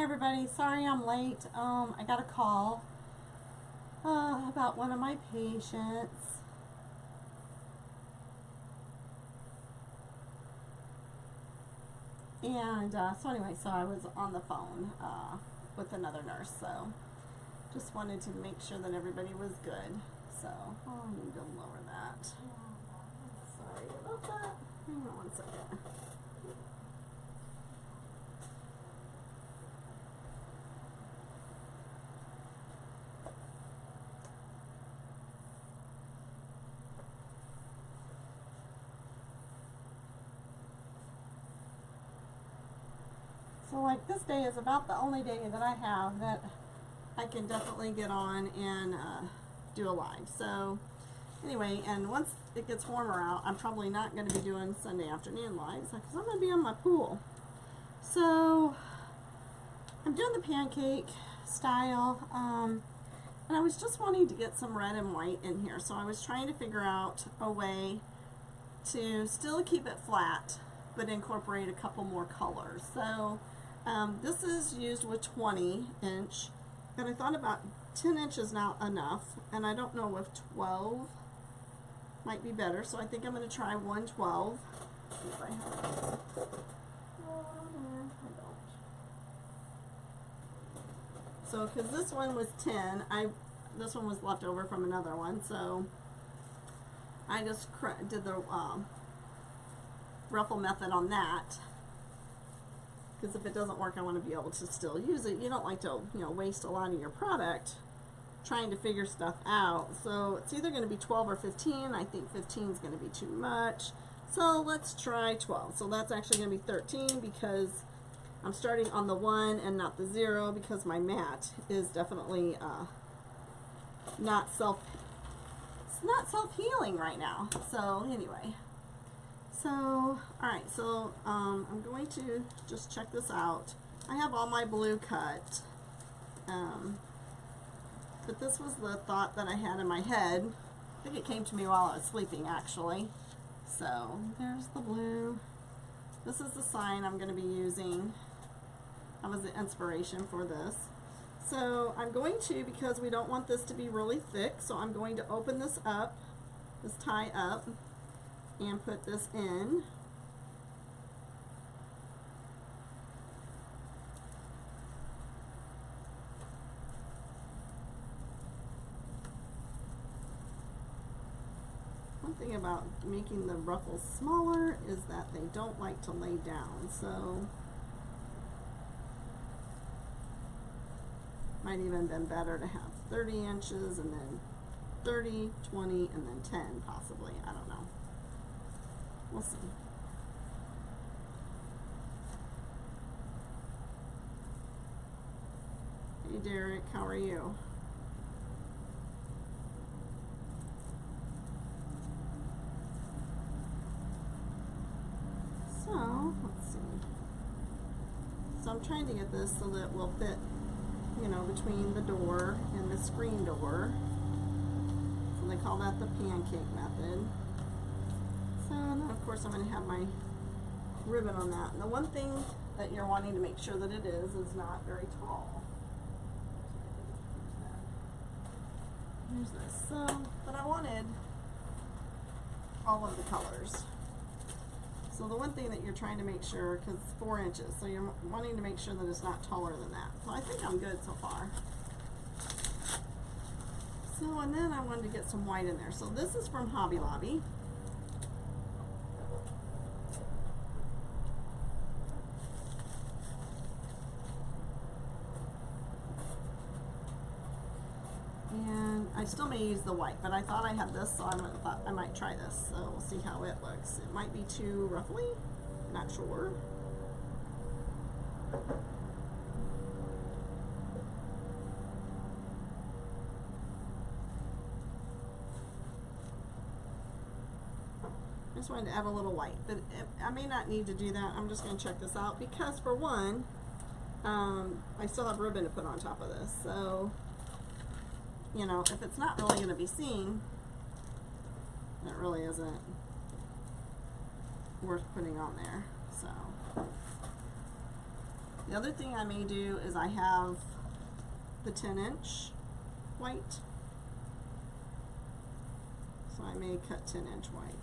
everybody, sorry I'm late. I got a call about one of my patients. And so anyway, so I was on the phone with another nurse, so just wanted to make sure that everybody was good. So, I need to lower that. Sorry about that. Hang on one second. So like this day is about the only day that I have that I can definitely get on and do a live. So anyway, and once it gets warmer out, I'm probably not going to be doing Sunday afternoon lives because I'm going to be on my pool. So I'm doing the pancake style, and I was just wanting to get some red and white in here. So I was trying to figure out a way to still keep it flat but incorporate a couple more colors. So this is used with 20 inch, and I thought about 10 inches now enough, and I don't know if 12 might be better, so I think I'm going to try 112. See if I have it. I don't. So because this one was 10, this one was left over from another one, so I just did the ruffle method on that, because if it doesn't work, I want to be able to still use it. You don't like to, waste a lot of your product trying to figure stuff out. So it's either going to be 12 or 15. I think 15 is going to be too much, so let's try 12. So that's actually going to be 13 because I'm starting on the 1 and not the 0, because my mat is definitely not self-healing right now. So anyway, so alright, so I'm going to just check this out. I have all my blue cut, but this was the thought that I had in my head. I think it came to me while I was sleeping, actually. So there's the blue. This is the sign I'm going to be using. That was the inspiration for this. So I'm going to, because we don't want this to be really thick, so I'm going to open this up, this tie up, and put this in. One thing about making the ruffles smaller is that they don't like to lay down, so might even been better to have 30 inches and then 30, 20, and then 10 possibly. I don't know. We'll see. Hey Derek, how are you? So, let's see. So I'm trying to get this so that it will fit, between the door and the screen door. So they call that the Pancake Method. So then of course I'm going to have my ribbon on that. And the one thing that you're wanting to make sure that it is not very tall. Here's this. So, but I wanted all of the colors. So the one thing that you're trying to make sure, because it's 4 inches, so you're wanting to make sure that it's not taller than that. So I think I'm good so far. So, and then I wanted to get some white in there. So this is from Hobby Lobby. And I still may use the white, but I thought I had this, so I thought I might try this. So we'll see how it looks. It might be too ruffly, not sure. I just wanted to add a little white, but I may not need to do that. I'm just going to check this out because, for one, I still have ribbon to put on top of this. So, if it's not really going to be seen, it really isn't worth putting on there. So, The other thing I may do is I have the 10-inch white. So I may cut 10-inch white.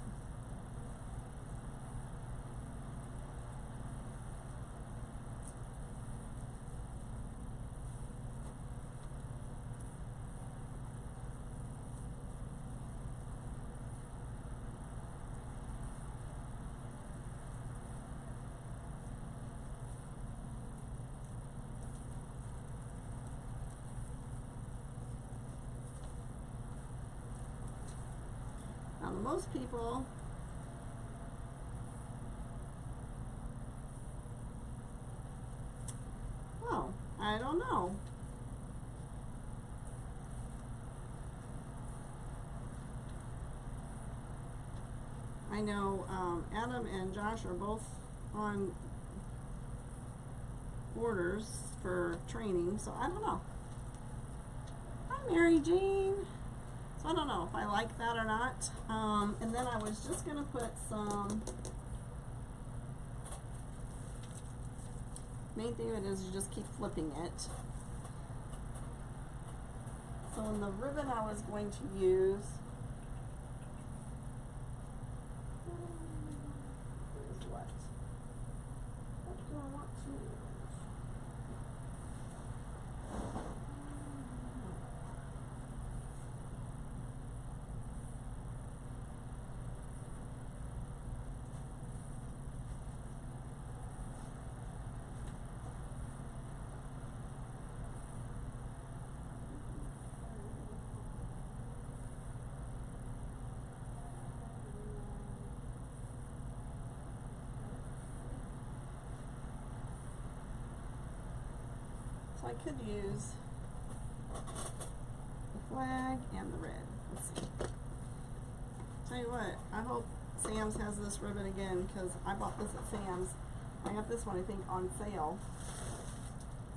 Now, most people I don't know. I know Adam and Josh are both on orders for training, so I don't know. Hi, Mary Jean. So I don't know if I like that or not. And then I was just going to put some, main thing of it is you just keep flipping it. So in the ribbon I was going to use, is what do I want to use? So I could use the flag and the red. Let's see. Tell you what, I hope Sam's has this ribbon again, because I bought this at Sam's. I got this one, I think, on sale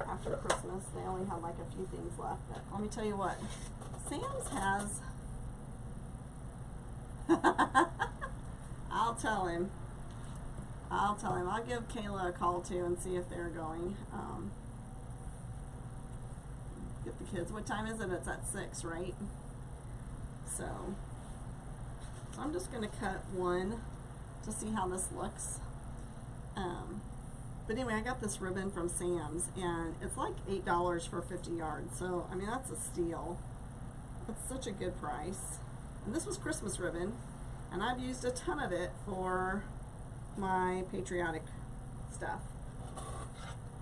after Christmas. They only had like a few things left, but let me tell you what, Sam's has I'll tell him. I'll give Kayla a call too and see if they're going. Get the kids. What time is it? It's at 6, right? So I'm just going to cut one to see how this looks. But anyway, I got this ribbon from Sam's, and it's like $8 for 50 yards. So, I mean, that's a steal. It's such a good price. And this was Christmas ribbon, and I've used a ton of it for my patriotic stuff.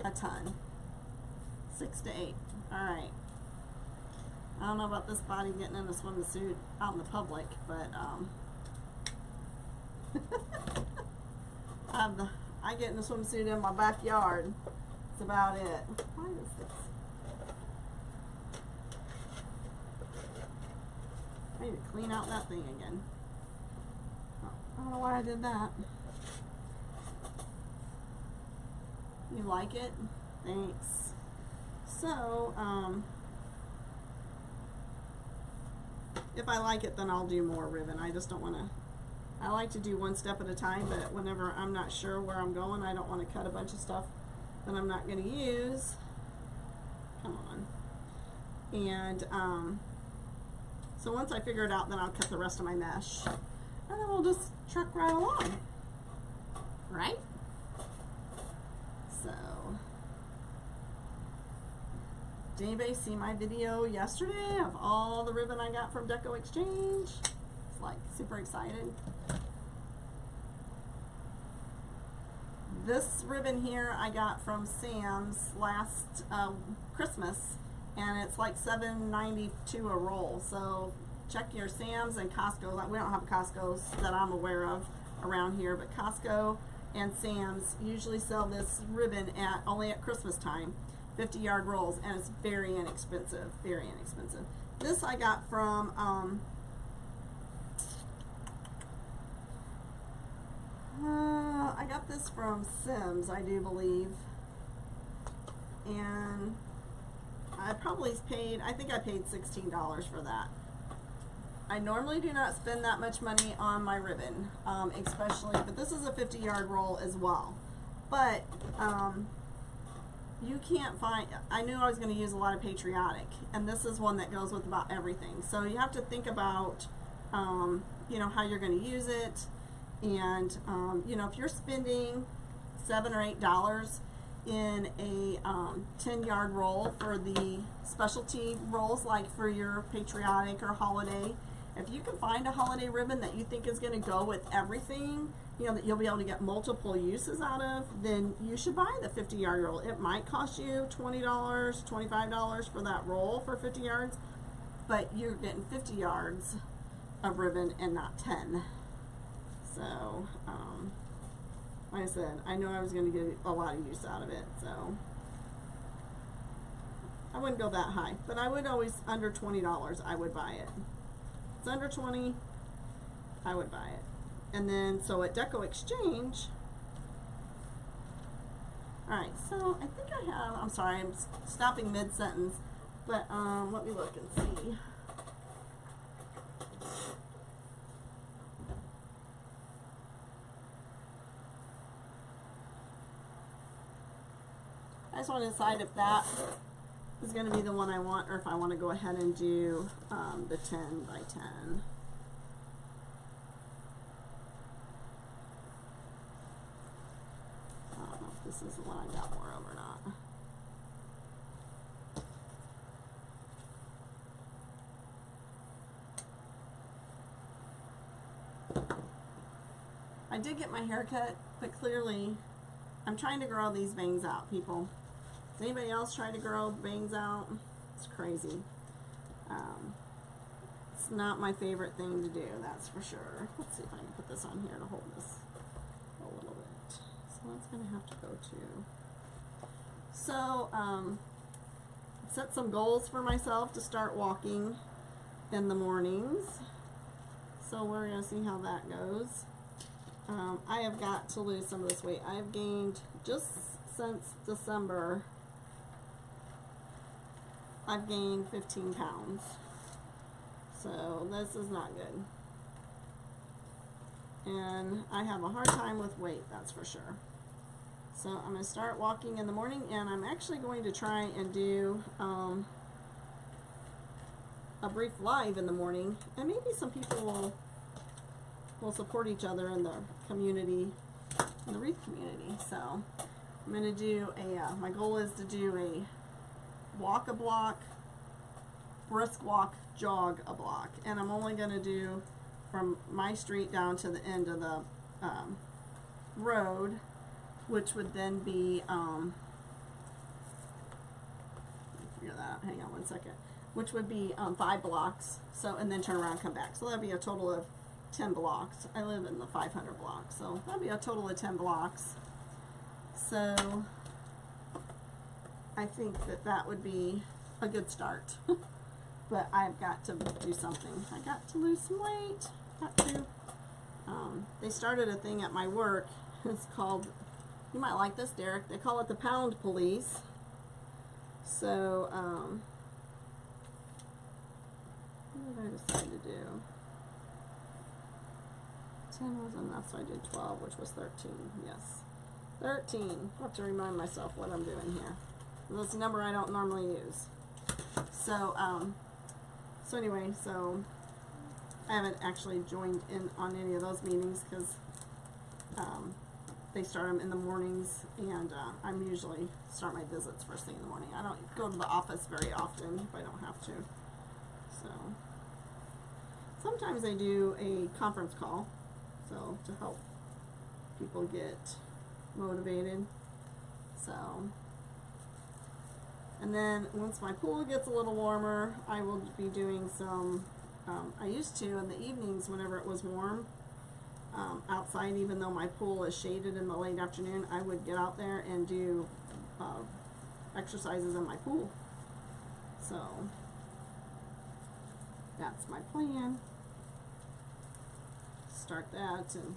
A ton. 6 to 8. Alright. I don't know about this body getting in a swimsuit out in the public, but I get in a swimsuit in my backyard. That's about it. Why is this? I need to clean out that thing again. Oh, I don't know why I did that. You like it? Thanks. So, if I like it, then I'll do more ribbon. I just don't want to, I like to do one step at a time, but whenever I'm not sure where I'm going, I don't want to cut a bunch of stuff that I'm not going to use. Come on. And, so once I figure it out, then I'll cut the rest of my mesh. And then we'll just truck right along. Right? So, did anybody see my video yesterday of all the ribbon I got from Deco Exchange? It's like super excited. This ribbon here I got from Sam's last Christmas, and it's like $7.92 a roll. So check your Sam's and Costco. We don't have Costco's that I'm aware of around here, but Costco and Sam's usually sell this ribbon only at Christmas time. 50-yard rolls, and it's very inexpensive. Very inexpensive. This I got from I got this from Sims, I do believe, and I probably paid, I think I paid $16 for that. I normally do not spend that much money on my ribbon, especially, but this is a 50-yard roll as well. But you can't find, I knew I was going to use a lot of patriotic, and this is one that goes with about everything. So you have to think about, you know, how you're going to use it. And, you know, if you're spending $7 or $8 in a 10-yard roll for the specialty rolls, like for your patriotic or holiday, if you can find a holiday ribbon that you think is going to go with everything, you know, that you'll be able to get multiple uses out of, then you should buy the 50-yard roll. It might cost you $20, $25 for that roll for 50 yards, but you're getting 50 yards of ribbon and not 10. So, like I said, I know I was going to get a lot of use out of it, so I wouldn't go that high, but I would always, under $20, I would buy it. If it's under 20, I would buy it. And then, so at Deco Exchange, alright, so I think I have, I'm sorry, I'm stopping mid-sentence, but let me look and see. I just want to decide if that is going to be the one I want, or if I want to go ahead and do the 10 by 10. I don't know if this is the one I got more of or not. I did get my hair cut, but clearly I'm trying to grow these bangs out, people. Does anybody else try to grow bangs out? It's crazy. It's not my favorite thing to do, that's for sure. Let's see if I can put this on here to hold this a little bit. So that's going to have to go too. So, set some goals for myself to start walking in the mornings. So we're going to see how that goes. I have got to lose some of this weight. I have gained, just since December, I've gained 15 pounds. So this is not good. And I have a hard time with weight, that's for sure. So I'm going to start walking in the morning, and I'm actually going to try and do a brief live in the morning, and maybe some people will support each other in the community, in the wreath community. So I'm going to do a, my goal is to do a walk a block, brisk walk, jog a block. And I'm only going to do from my street down to the end of the road, which would then be, figure that out, hang on one second, which would be 5 blocks. So, and then turn around and come back. So that'd be a total of 10 blocks. I live in the 500 block, so that'd be a total of 10 blocks. So I think that that would be a good start. But I've got to do something. I got to lose some weight. Got to. They started a thing at my work. It's called, you might like this, Derek, they call it the Pound Police. So what did I decide to do? 10 was enough, so I did 12, which was 13. Yes, 13. I have to remind myself what I'm doing here. That's a number I don't normally use. So, so anyway, so I haven't actually joined in on any of those meetings because they start them in the mornings, and I'm usually start my visits first thing in the morning. I don't go to the office very often if I don't have to. So sometimes I do a conference call. So to help people get motivated. So, and then once my pool gets a little warmer, I will be doing some, I used to in the evenings whenever it was warm, outside, even though my pool is shaded in the late afternoon, I would get out there and do exercises in my pool. So that's my plan. Start that. And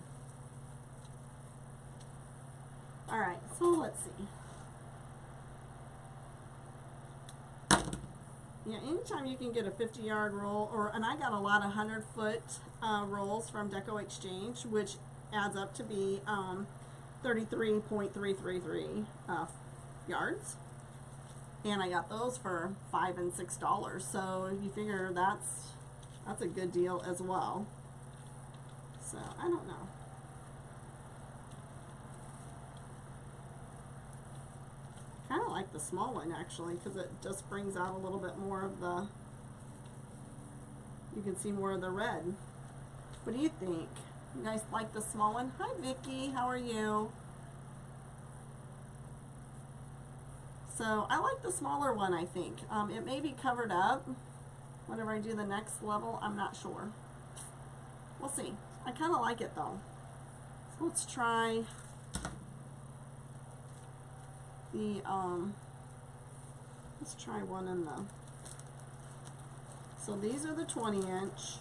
all right, so let's see. Yeah, anytime you can get a 50-yard roll, and I got a lot of 100-foot rolls from Deco Exchange, which adds up to be 33.333 yards. And I got those for $5 and $6. So if you figure that's a good deal as well. So I don't know. Kind of like the small one actually, because it just brings out a little bit more of the, you can see more of the red. What do you think? You guys like the small one? Hi Vicky, how are you? So I like the smaller one, I think. It may be covered up whenever I do the next level. I'm not sure. We'll see. I kind of like it though. So let's try the, let's try one in the, so these are the 20-inch.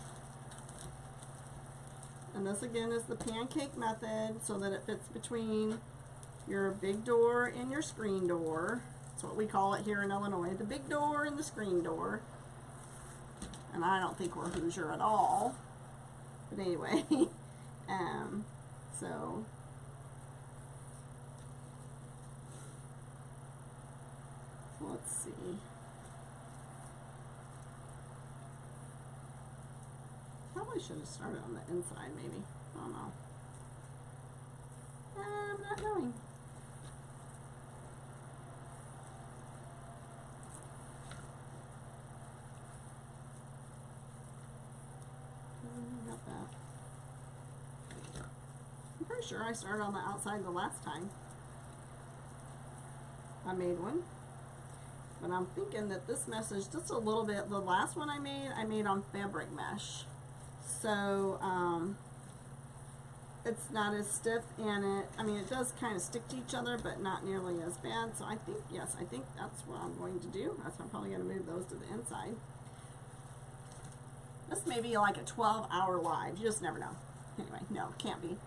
And this again is the Pancake Method, so that it fits between your big door and your screen door. That's what we call it here in Illinois, the big door and the screen door. And I don't think we're Hoosier at all. But anyway, so let's see. Probably should have started on the inside, maybe. I don't know. I'm not knowing. Got that. I'm pretty sure I started on the outside the last time I made one. But I'm thinking that this message, just a little bit, the last one I made on fabric mesh. So, it's not as stiff, and it does kind of stick to each other, but not nearly as bad. So I think, yes, I think that's what I'm going to do. I'm probably going to move those to the inside. This may be like a 12-hour live. You just never know. Anyway, no, it can't be.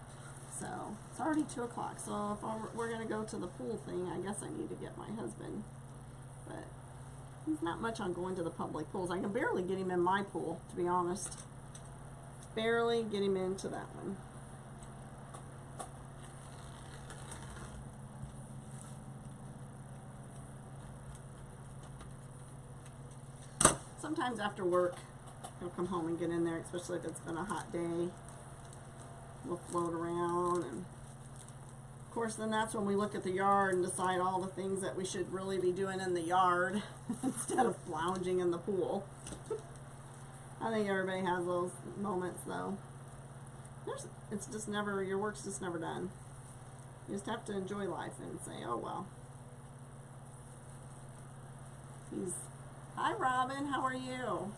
So, it's already 2 o'clock. So, if we're going to go to the pool thing, I guess I need to get my husband. But he's not much on going to the public pools. I can barely get him in my pool, to be honest. Barely get him into that one. Sometimes after work, he'll come home and get in there, especially if it's been a hot day. We'll float around, and of course then that's when we look at the yard and decide all the things that we should really be doing in the yard instead of lounging in the pool. I think everybody has those moments though. It's just never, your work's just never done. You just have to enjoy life and say, oh well. Hi Robin, how are you?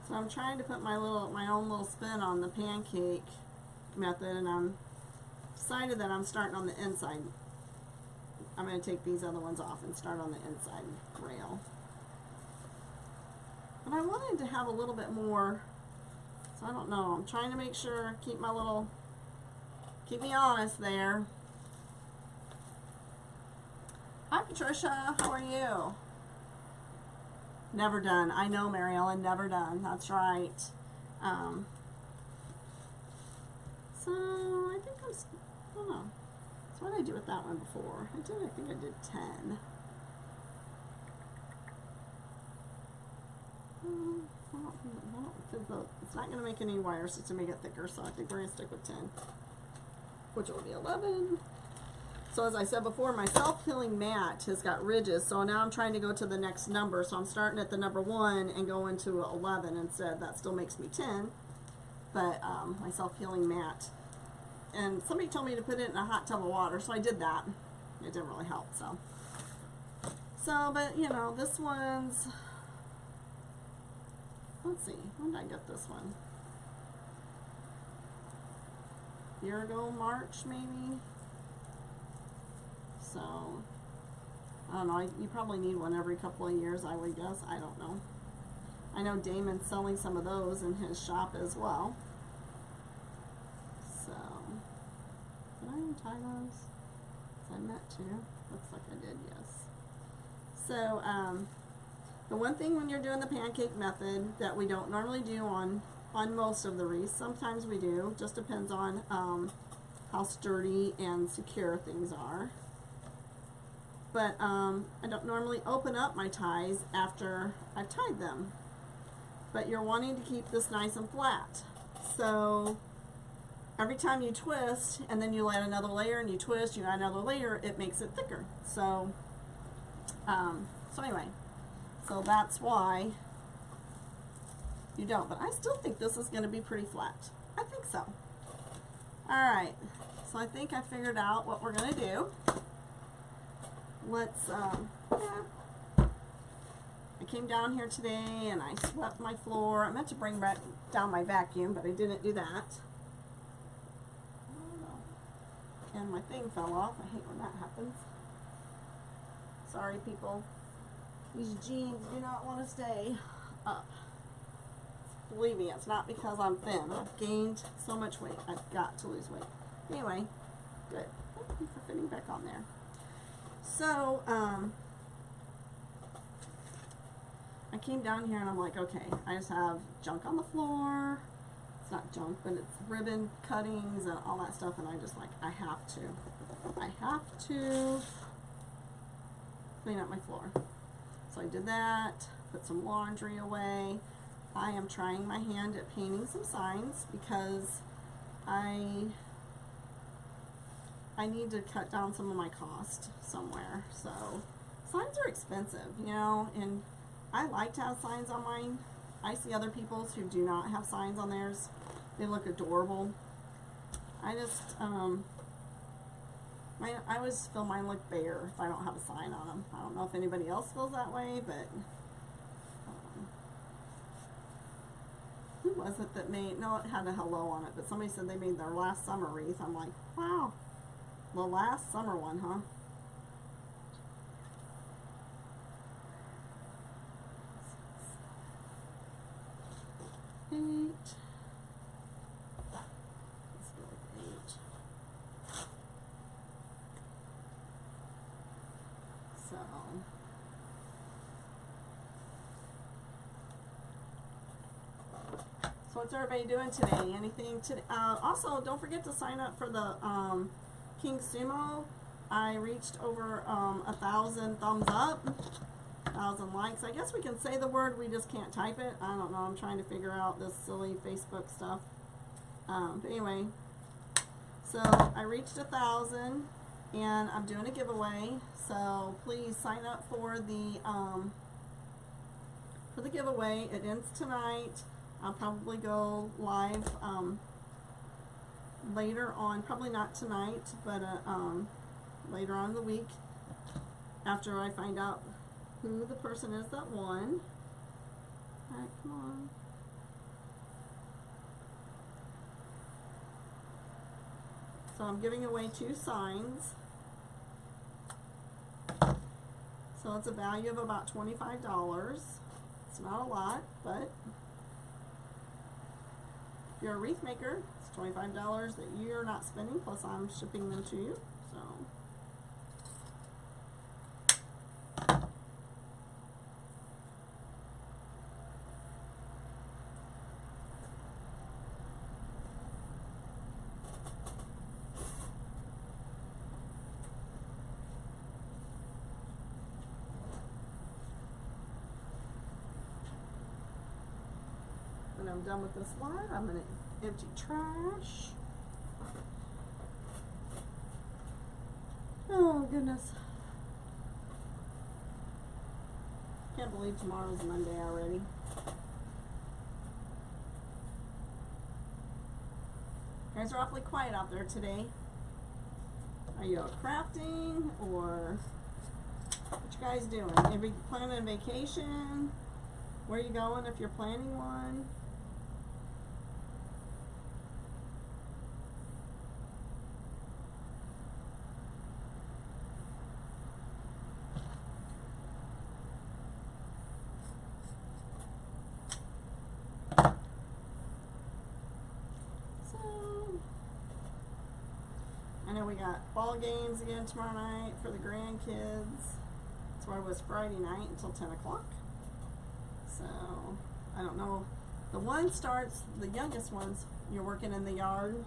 So I'm trying to put my own little spin on the Pancake Method, and I'm decided that I'm starting on the inside. I'm going to take these other ones off and start on the inside rail. But I wanted to have a little bit more, so I don't know. I'm trying to make sure, keep me honest there. Hi Patricia, how are you? Never done. I know, Mary Ellen, never done. That's right. So I think I don't know. So what did I do with that one before? I think I did 10. It's not going to make any wires to make it thicker, so I think we're going to stick with 10, which will be 11. So as I said before, my self-healing mat has got ridges, so now I'm trying to go to the next number, so I'm starting at the number 1 and going to 11 instead. That still makes me 10, but my self-healing mat. And somebody told me to put it in a hot tub of water, so I did that. It didn't really help, so. But, you know, this one's, let's see, when did I get this one? A year ago, March, maybe? So, I don't know, you probably need one every couple of years, I would guess. I don't know. I know Damon's selling some of those in his shop as well. So, did I untie those? I meant to. Looks like I did, yes. So, The one thing when you're doing the pancake method that we don't normally do on most of the wreaths, sometimes we do, just depends on how sturdy and secure things are. But I don't normally open up my ties after I've tied them. But you're wanting to keep this nice and flat. So every time you twist and then you add another layer and you twist, you add another layer, it makes it thicker. So, anyway, so that's why you don't. But I still think this is going to be pretty flat. I think so. Alright, so I think I figured out what we're going to do. Let's, I came down here today and I swept my floor. I meant to bring back down my vacuum, but I didn't do that. And my thing fell off. I hate when that happens. Sorry, people. These jeans do not want to stay up. Believe me, it's not because I'm thin. I've gained so much weight. I've got to lose weight. Anyway, good. Thank you for fitting back on there. So, I came down here and I'm like, okay, I just have junk on the floor. It's not junk, but it's ribbon cuttings and all that stuff, and I just like, I have to clean up my floor. So I did that, put some laundry away. I am trying my hand at painting some signs because I need to cut down some of my cost somewhere. So signs are expensive, you know, and I like to have signs on mine. I see other people's who do not have signs on theirs. They look adorable. I just, I always feel mine look bare if I don't have a sign on them. I don't know if anybody else feels that way, but who was it that made, no, it had a hello on it, but somebody said they made their last summer wreath. I'm like, wow, the last summer one, huh? Eight. Let's go with 8. So what's everybody doing today? Anything today? Also, don't forget to sign up for the King Sumo. I reached over 1,000 thumbs up. 1,000 likes. I guess we can say the word, we just can't type it. I don't know. I'm trying to figure out this silly Facebook stuff. But anyway, so I reached 1,000 and I'm doing a giveaway. So please sign up for the giveaway. It ends tonight. I'll probably go live later on, probably not tonight, but later on in the week after I find out who the person is that won. Alright, come on. So I'm giving away 2 signs. So it's a value of about $25. It's not a lot, but if you're a wreath maker, it's $25 that you're not spending, plus I'm shipping them to you. So when I'm done with this slide, I'm going to empty trash. Oh goodness. Can't believe tomorrow's Monday already. You guys are awfully quiet out there today. Are you out crafting, or what you guys doing? Are you planning a vacation? Where are you going if you're planning one? I know we got ball games again tomorrow night for the grandkids. That's where I was Friday night until 10 o'clock. So I don't know. The one starts, the youngest ones, you're working in the yard.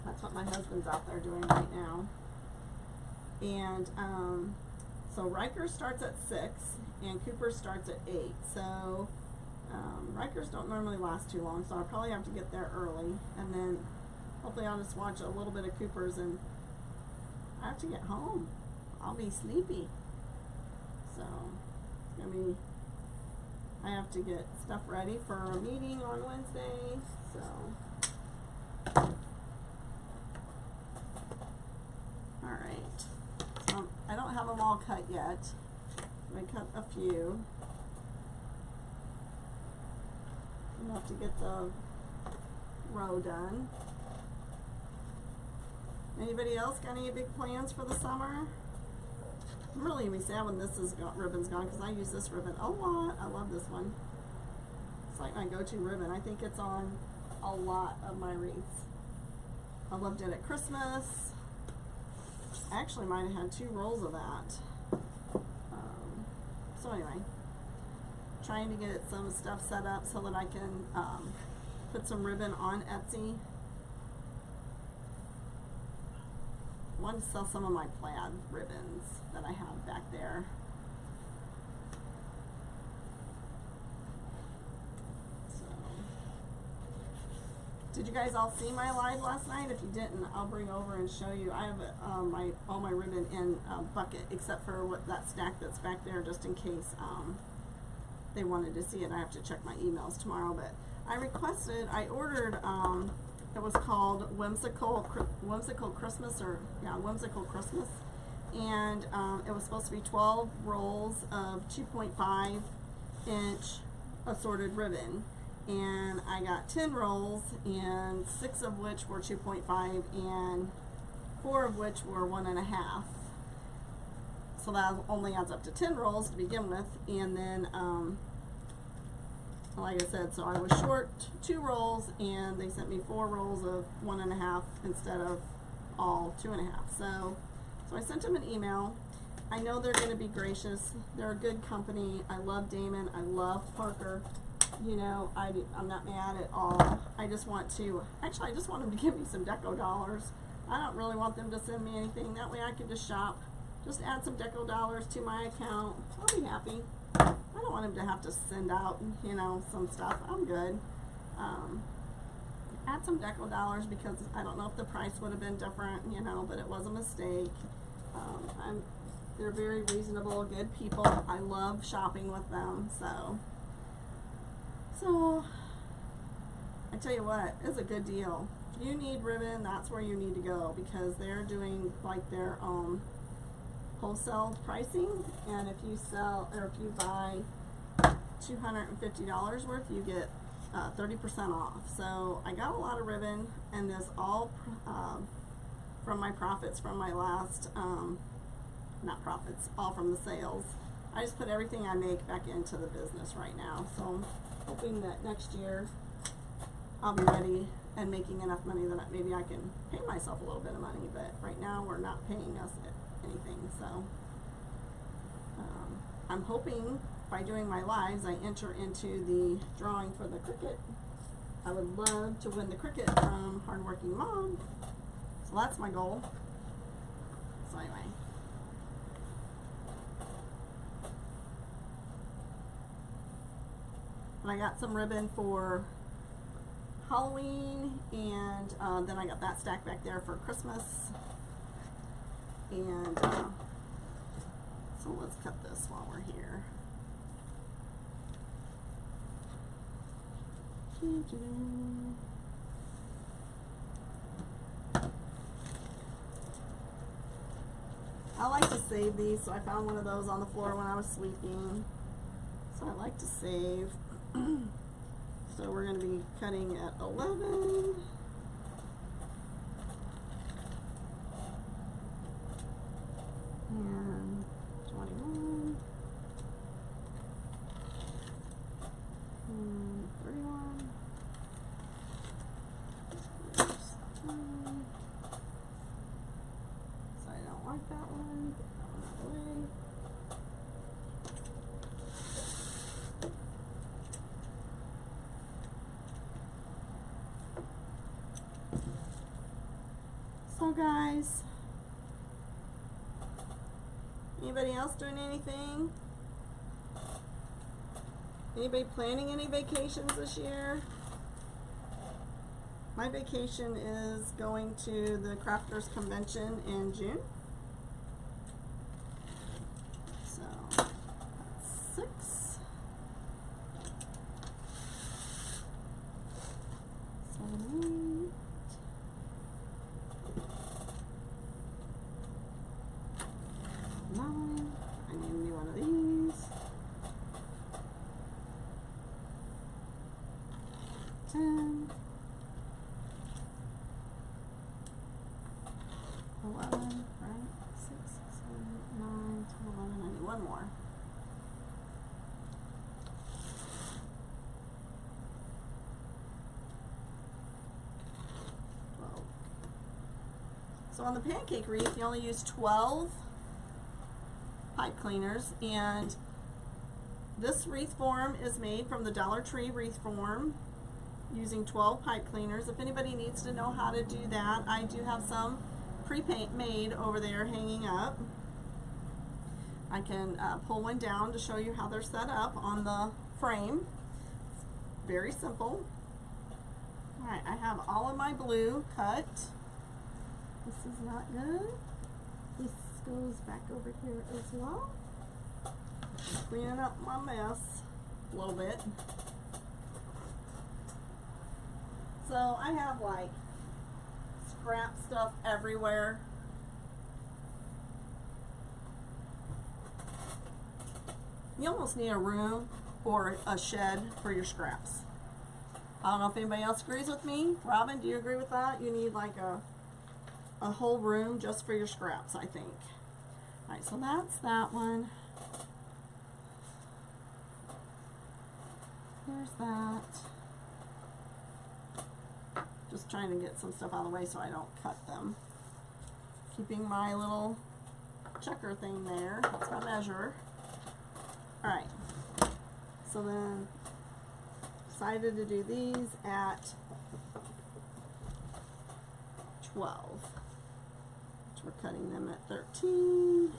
That's what my husband's out there doing right now. And so Riker starts at 6 and Cooper starts at 8. So Rikers don't normally last too long, so I'll probably have to get there early. And then hopefully I'll just watch a little bit of Cooper's, and I have to get home. I'll be sleepy. So it's gonna be, I have to get stuff ready for a meeting on Wednesday. So alright. So I don't have them all cut yet. I cut a few. Enough to get the row done. Anybody else got any big plans for the summer? I'm really gonna be sad when this ribbon's gone, because I use this ribbon a lot. I love this one. It's like my go-to ribbon. I think it's on a lot of my wreaths. I loved it at Christmas. I actually might have had 2 rolls of that. So anyway, trying to get some stuff set up so that I can put some ribbon on Etsy. I want to sell some of my plaid ribbons that I have back there. So, did you guys all see my live last night? If you didn't, I'll bring over and show you. I have all my ribbon in a bucket, except for that stack that's back there, just in case they wanted to see it. I have to check my emails tomorrow, but I ordered, it was called Whimsical Christmas, Whimsical Christmas, and it was supposed to be 12 rolls of 2.5 inch assorted ribbon, and I got 10 rolls, and 6 of which were 2.5 and 4 of which were 1.5. So that only adds up to 10 rolls to begin with, and then like I said, so I was short 2 rolls, and they sent me 4 rolls of 1.5 instead of all 2.5. So I sent them an email. I know they're going to be gracious. They're a good company. I love Damon. I love Parker. You know, I'm not mad at all. I just want to, actually, I just want them to give me some deco dollars. I don't really want them to send me anything. That way I can just shop. Just add some deco dollars to my account. I'll be happy. I don't want him to have to send out, you know, some stuff. I'm good. Add some deco dollars, because I don't know if the price would have been different, you know, but it was a mistake. They're very reasonable, good people. I love shopping with them, so I tell you what, it's a good deal. If you need ribbon, that's where you need to go, because they're doing like their wholesale pricing, and if you sell, or if you buy $250 worth, you get 30% off. So I got a lot of ribbon, and this all from my profits from my last, not profits, all from the sales. I just put everything I make back into the business right now, so I'm hoping that next year I'll be ready and making enough money that maybe I can pay myself a little bit of money, but right now we're not paying us anything. So I'm hoping by doing my lives I enter into the drawing for the Cricut. I would love to win the Cricut from Hardworking Mom, so that's my goal. So anyway, and I got some ribbon for Halloween, and then I got that stack back there for Christmas. And so let's cut this while we're here. I like to save these, so I found one of those on the floor when I was sweeping. So I like to save. So we're going to be cutting at 11. And 21. And 31. There's 10. So I don't like that one. Get that one out of the way. So guys, anybody else doing anything? Anybody planning any vacations this year? My vacation is going to the Crafters Convention in June. So that's 6. 7, 8, 9. I need a new one of these. 10. 11, right? 6, 7, 9, 10, 11. I need one more. 12. So on the pancake wreath, you only use 12 pipe cleaners, and this wreath form is made from the Dollar Tree wreath form using 12 pipe cleaners. If anybody needs to know how to do that, I do have some pre-paint made over there hanging up. I can pull one down to show you how they're set up on the frame. It's very simple. Alright, I have all of my blue cut. This is not good. This goes back over here as well. Cleaning up my mess a little bit. So I have like scrap stuff everywhere. You almost need a room or a shed for your scraps. I don't know if anybody else agrees with me. Robin, do you agree with that? You need like a whole room just for your scraps, I think. Alright, so that's that one. There's that. Just trying to get some stuff out of the way so I don't cut them. Keeping my little checker thing there. That's my measure. Alright. So then decided to do these at 12. Which we're cutting them at 13.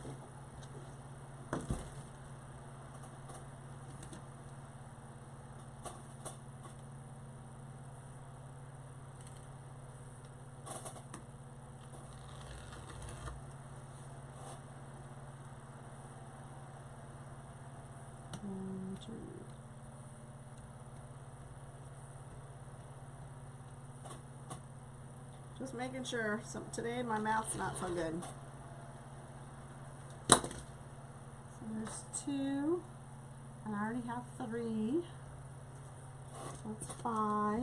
Just making sure. So today my math's not so good. So there's 2, and I already have 3. So that's 5.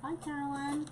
Hi, Carolyn.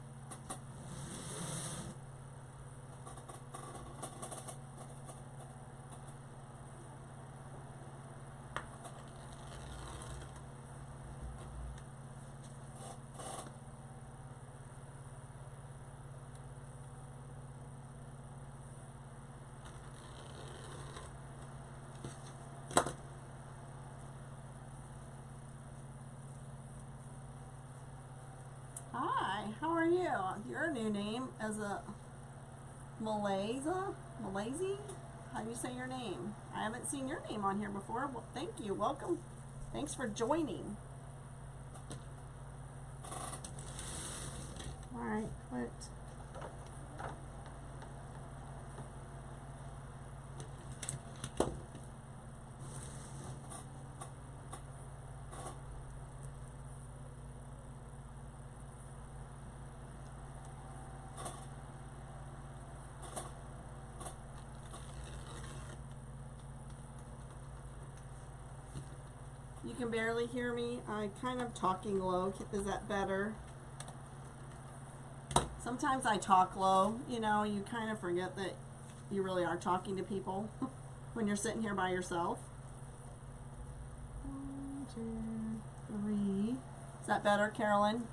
Hi, how are you? Your new name is a Malaysia? How do you say your name? I haven't seen your name on here before. Well, thank you. Welcome. Thanks for joining. Alright, put You can barely hear me. I'm kind of talking low. Is that better? Sometimes I talk low, you know, you kind of forget that you really are talking to people when you're sitting here by yourself. 1, 2, 3. Is that better, Carolyn?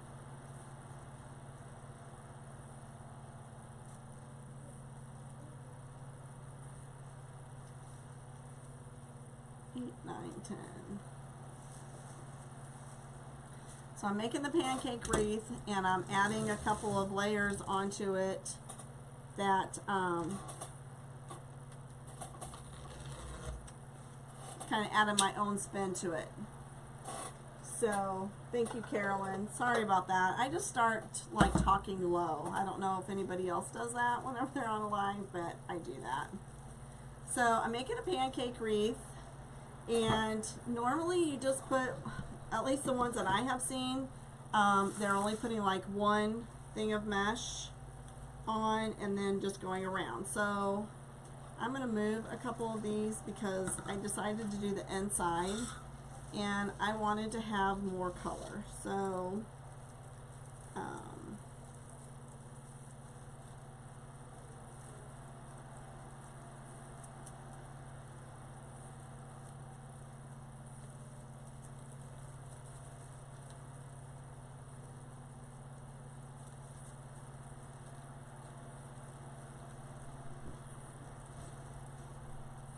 Eight, 9, 10. So I'm making the pancake wreath, and I'm adding a couple of layers onto it that kind of added my own spin to it. So thank you, Carolyn. Sorry about that. I just start like talking low. I don't know if anybody else does that whenever they're on a live, but I do that. So I'm making a pancake wreath, and normally you just put, at least the ones that I have seen, they're only putting like one thing of mesh on and then just going around. So I'm going to move a couple of these because I decided to do the inside and I wanted to have more color. So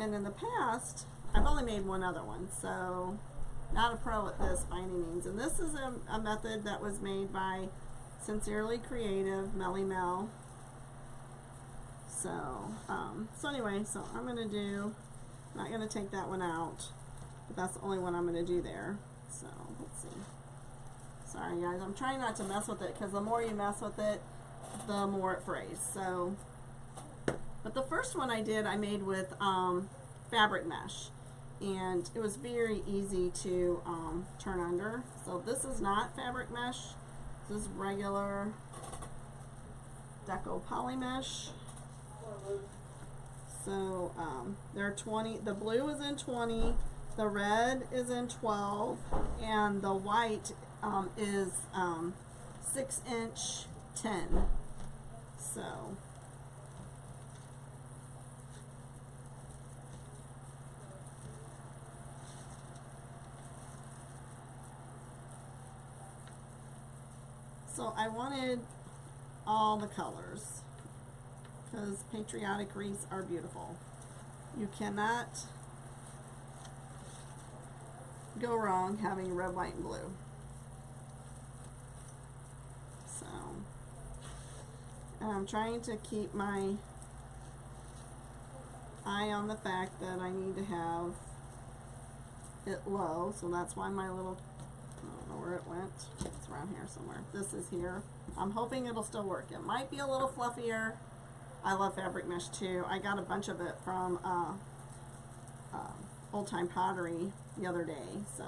and in the past, I've only made one other one, so not a pro at this by any means. And this is a method that was made by Sincerely Creative, Melly Mel. So, anyway, so I'm going to do, I'm not going to take that one out, but that's the only one I'm going to do there. So, let's see. Sorry guys, I'm trying not to mess with it because the more you mess with it, the more it frays. So, but the first one I did, I made with fabric mesh, and it was very easy to turn under. So this is not fabric mesh, this is regular Deco poly mesh. So there are 20, the blue is in 20, the red is in 12, and the white is 6" 10. So I wanted all the colors because patriotic wreaths are beautiful. You cannot go wrong having red, white, and blue. So, and I'm trying to keep my eye on the fact that I need to have it low, so that's why my little, I don't know where it went, it's around here somewhere. This is here. I'm hoping it'll still work. It might be a little fluffier. I love fabric mesh too. I got a bunch of it from Old Time Pottery the other day, so.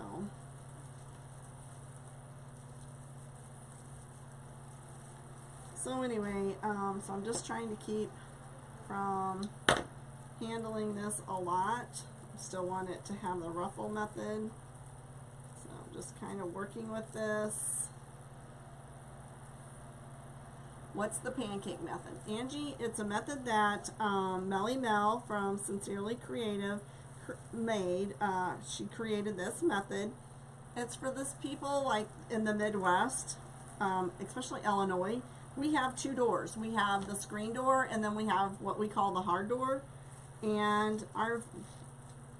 So anyway, so I'm just trying to keep from handling this a lot. Still want it to have the ruffle method. So I'm just kind of working with this. What's the pancake method? Angie, it's a method that Melly Mel from Sincerely Creative made. She created this method. It's for this people like in the Midwest, especially Illinois. We have two doors. We have the screen door, and then we have what we call the hard door. And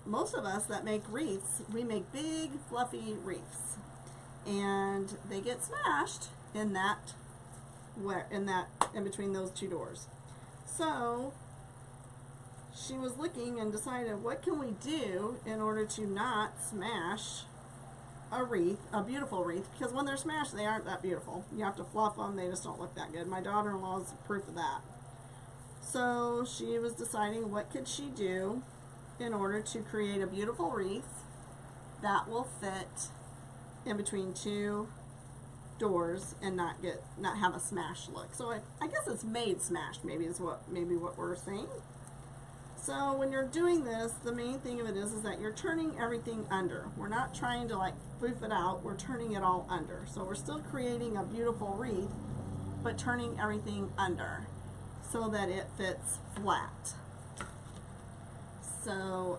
most of us that make wreaths, we make big fluffy wreaths, and they get smashed in that, in between those two doors. So she was looking and decided, what can we do in order to not smash a wreath, a beautiful wreath, because when they're smashed they aren't that beautiful. You have to fluff them, they just don't look that good. My daughter-in-law is proof of that. So she was deciding what could she do in order to create a beautiful wreath that will fit in between two doors and not have a smashed look. So I guess it's made smashed, maybe what we're saying. So when you're doing this, the main thing of it is that you're turning everything under. We're not trying to like poof it out, we're turning it all under. So we're still creating a beautiful wreath, but turning everything under so that it fits flat. So,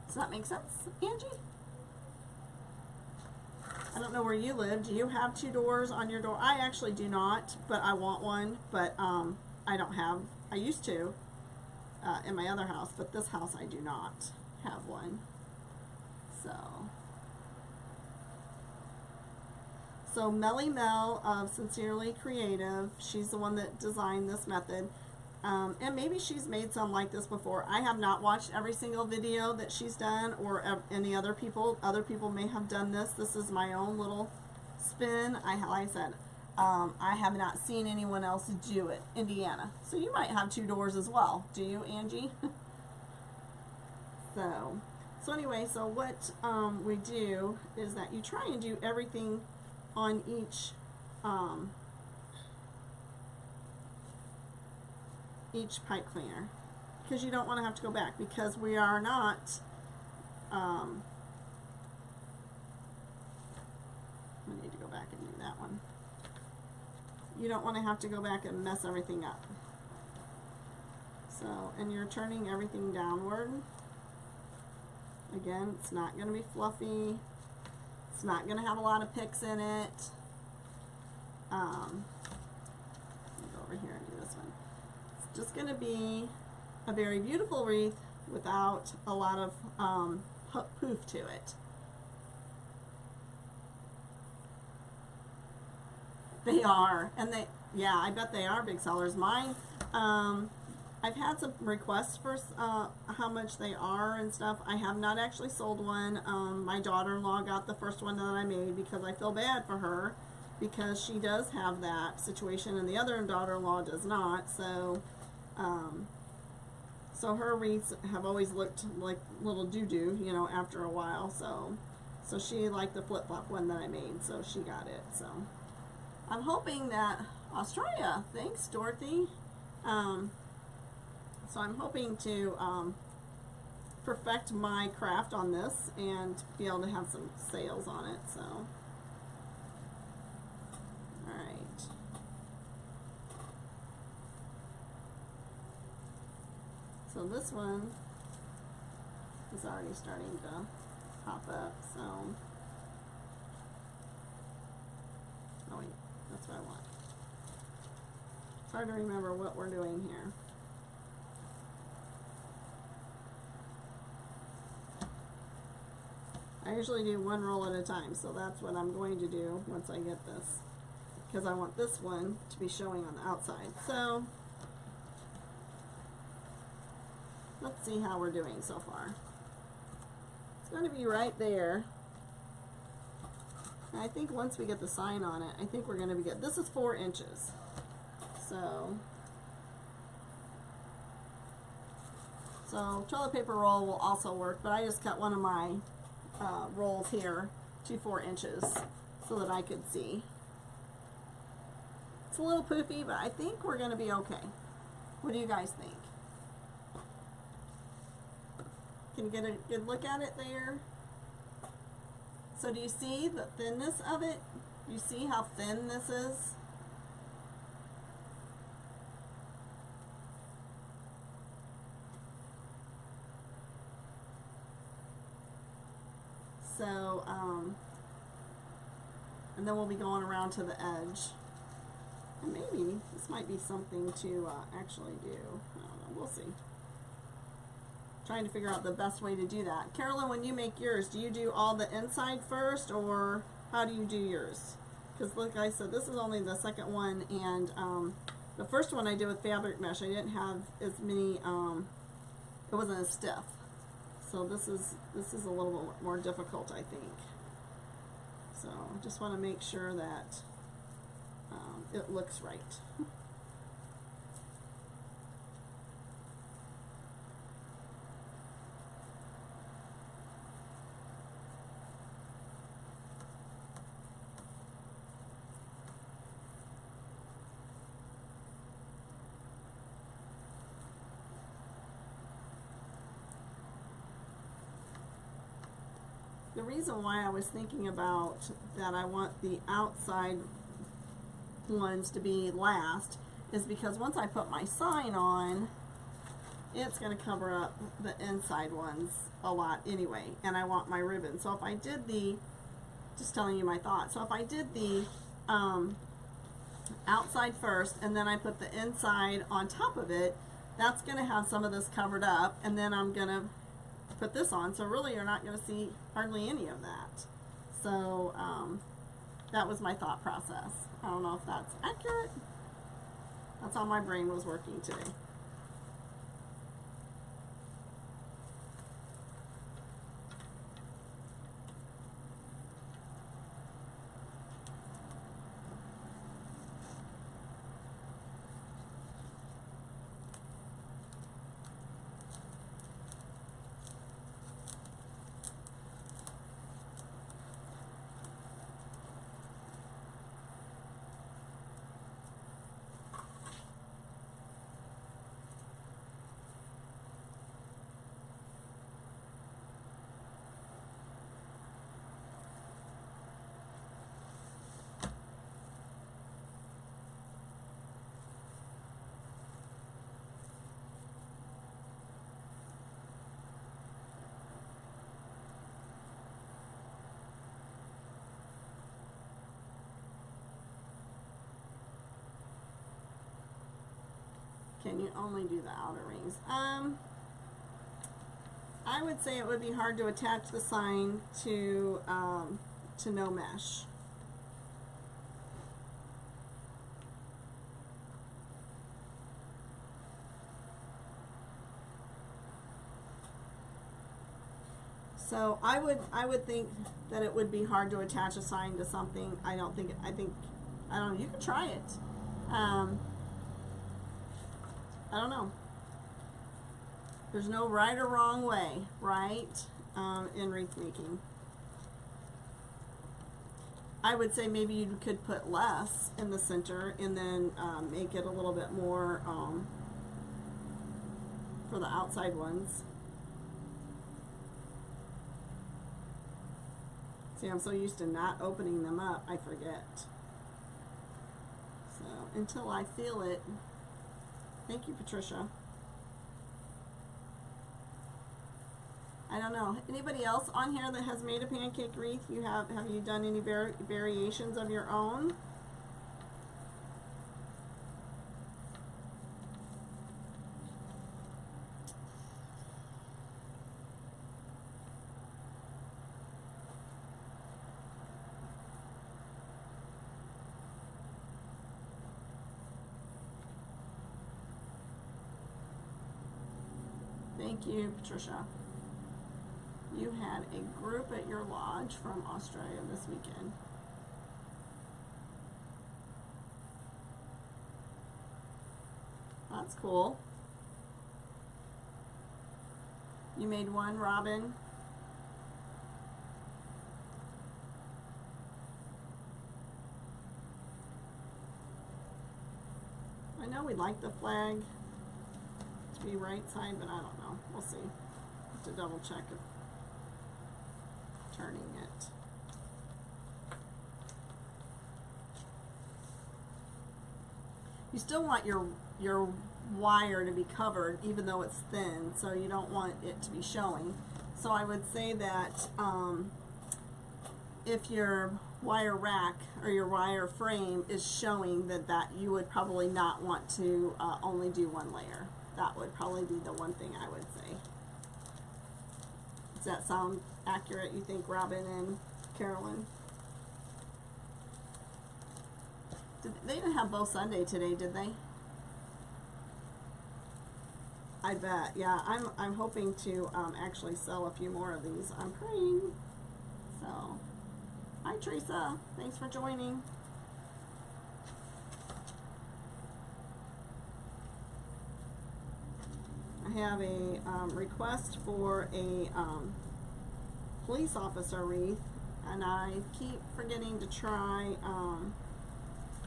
does that make sense, Angie? I don't know where you live. Do you have 2 doors on your door? I actually do not, but I want one. But I don't have. I used to in my other house, but this house I do not have one. So Melly Mel of Sincerely Creative, she's the one that designed this method. And maybe she's made some like this before. I have not watched every single video that she's done, or any other people. Other people may have done this. This is my own little spin. Like I said, I have not seen anyone else do it. Indiana. So you might have 2 doors as well. Do you, Angie? So anyway, so what we do is that you try and do everything on each pipe cleaner, because you don't want to have to go back, because we are not I need to go back and do that one. You don't want to have to go back and mess everything up. So, and you're turning everything downward. Again, it's not going to be fluffy. It's not going to have a lot of picks in it. Let me go over here and do this one. It's just going to be a very beautiful wreath without a lot of poof to it. They are, and yeah, I bet they are big sellers. Mine, I've had some requests for how much they are and stuff. I have not actually sold one. My daughter-in-law got the first one that I made because I feel bad for her, because she does have that situation and the other daughter-in-law does not. So, so her wreaths have always looked like little doo-doo, you know, after a while. So she liked the flip-flop one that I made, so she got it. So I'm hoping that Australia. Thanks, Dorothy. So I'm hoping to perfect my craft on this and be able to have some sales on it. So, alright. So this one is already starting to pop up. So, oh wait, that's what I want. It's hard to remember what we're doing here. I usually do 1 roll at a time, so that's what I'm going to do once I get this, because I want this one to be showing on the outside. So let's see how we're doing so far. It's going to be right there. And I think once we get the sign on it, I think we're going to be good. This is 4 inches. So toilet paper roll will also work, but I just cut one of my rolls here to 4 inches so that I could see. It's a little poofy, but I think we're going to be okay. What do you guys think? Can you get a good look at it there? So do you see the thinness of it? Do you see how thin this is? So, and then we'll be going around to the edge. And maybe this might be something to actually do. I don't know, we'll see. Trying to figure out the best way to do that. Carolyn, when you make yours, do you do all the inside first, or how do you do yours? Because like I said, this is only the second one, and the first one I did with fabric mesh, I didn't have as many, it wasn't as stiff. So this is a little bit more difficult, I think. So I just want to make sure that it looks right. the reason why I was thinking about that I want the outside ones to be last is because once I put my sign on, it's going to cover up the inside ones a lot anyway, and I want my ribbon. So if I did the, just telling you my thought, so if I did the outside first and then I put the inside on top of it, that's going to have some of this covered up, and then I'm going to put this on, so really you're not going to see hardly any of that. So that was my thought process. I don't know if that's accurate. That's how my brain was working today. Can you only do the outer rings? I would say it would be hard to attach the sign to no mesh. So I would think that it would be hard to attach a sign to something. I don't know. You could try it. I don't know. There's no right or wrong way, right, in wreath making. I would say maybe you could put less in the center and then make it a little bit more for the outside ones. See, I'm so used to not opening them up, I forget. So until I feel it. Thank you, Patricia. I don't know. Anybody else on here that has made a pancake wreath? Have you done any variations of your own? Thank you, Patricia. You had a group at your lodge from Australia this weekend. That's cool. You made one, Robin? I know we like the flag to be right side, but I don't know. We'll see. Have to double check it. Turning it. You still want your wire to be covered even though it's thin, so you don't want it to be showing. So I would say that if your wire rack or your wire frame is showing, that you would probably not want to only do one layer. That would probably be the one thing I would say. Does that sound accurate, you think, Robin and Carolyn? They didn't have Bow Sunday today, did they? I bet. Yeah, I'm hoping to actually sell a few more of these. I'm praying. So, hi Teresa. Thanks for joining. I have a request for a police officer wreath, and I keep forgetting to try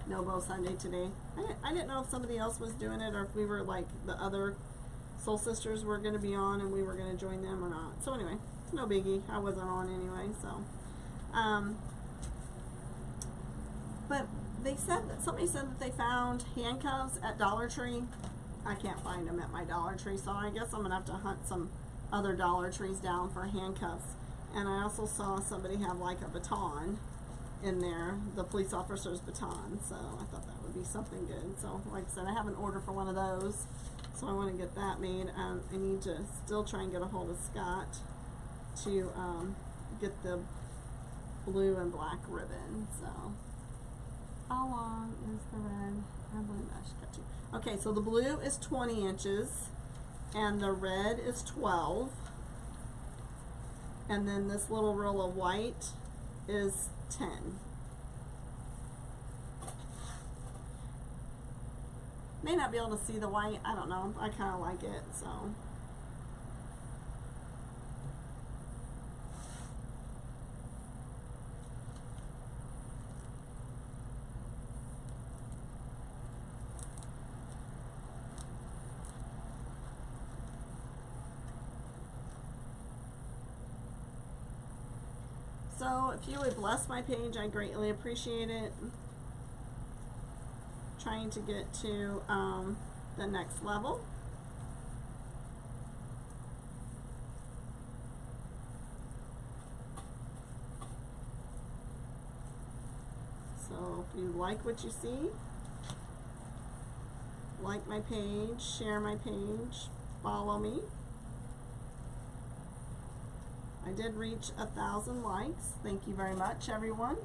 No Bow Sunday today. I didn't know if somebody else was doing it, or if we were like the other Soul Sisters were going to be on and we were going to join them or not. So anyway, no biggie. I wasn't on anyway, so. But they said that somebody said that they found handcuffs at Dollar Tree. I can't find them at my Dollar Tree, so I guess I'm gonna have to hunt some other Dollar Trees down for handcuffs. And I also saw somebody have like a baton in there, the police officer's baton, so I thought that would be something good. So like I said, I have an order for one of those, so I want to get that made. I need to still try and get a hold of Scott to get the blue and black ribbon. So how long is the red? I believe I should cut you. Okay, so the blue is 20 inches and the red is 12. And then this little roll of white is 10. May not be able to see the white, I don't know. I kind of like it, so. So if you would bless my page, I greatly appreciate it. Trying to get to the next level. So if you like what you see, like my page, share my page, follow me. I did reach 1,000 likes. Thank you very much, everyone.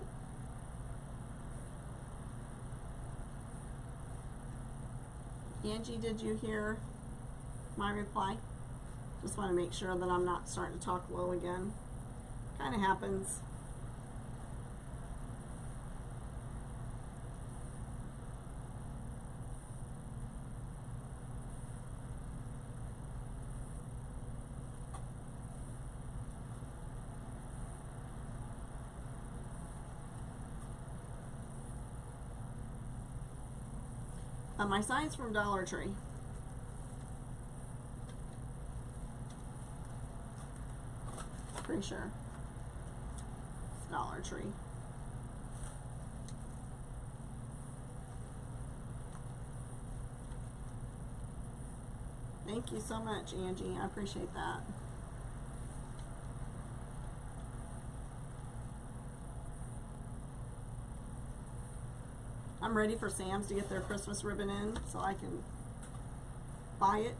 Angie, did you hear my reply? Just want to make sure that I'm not starting to talk low again. Kind of happens. My sign's from Dollar Tree. Pretty sure it's Dollar Tree. Thank you so much, Angie. I appreciate that. I'm ready for Sam's to get their Christmas ribbon in so I can buy it.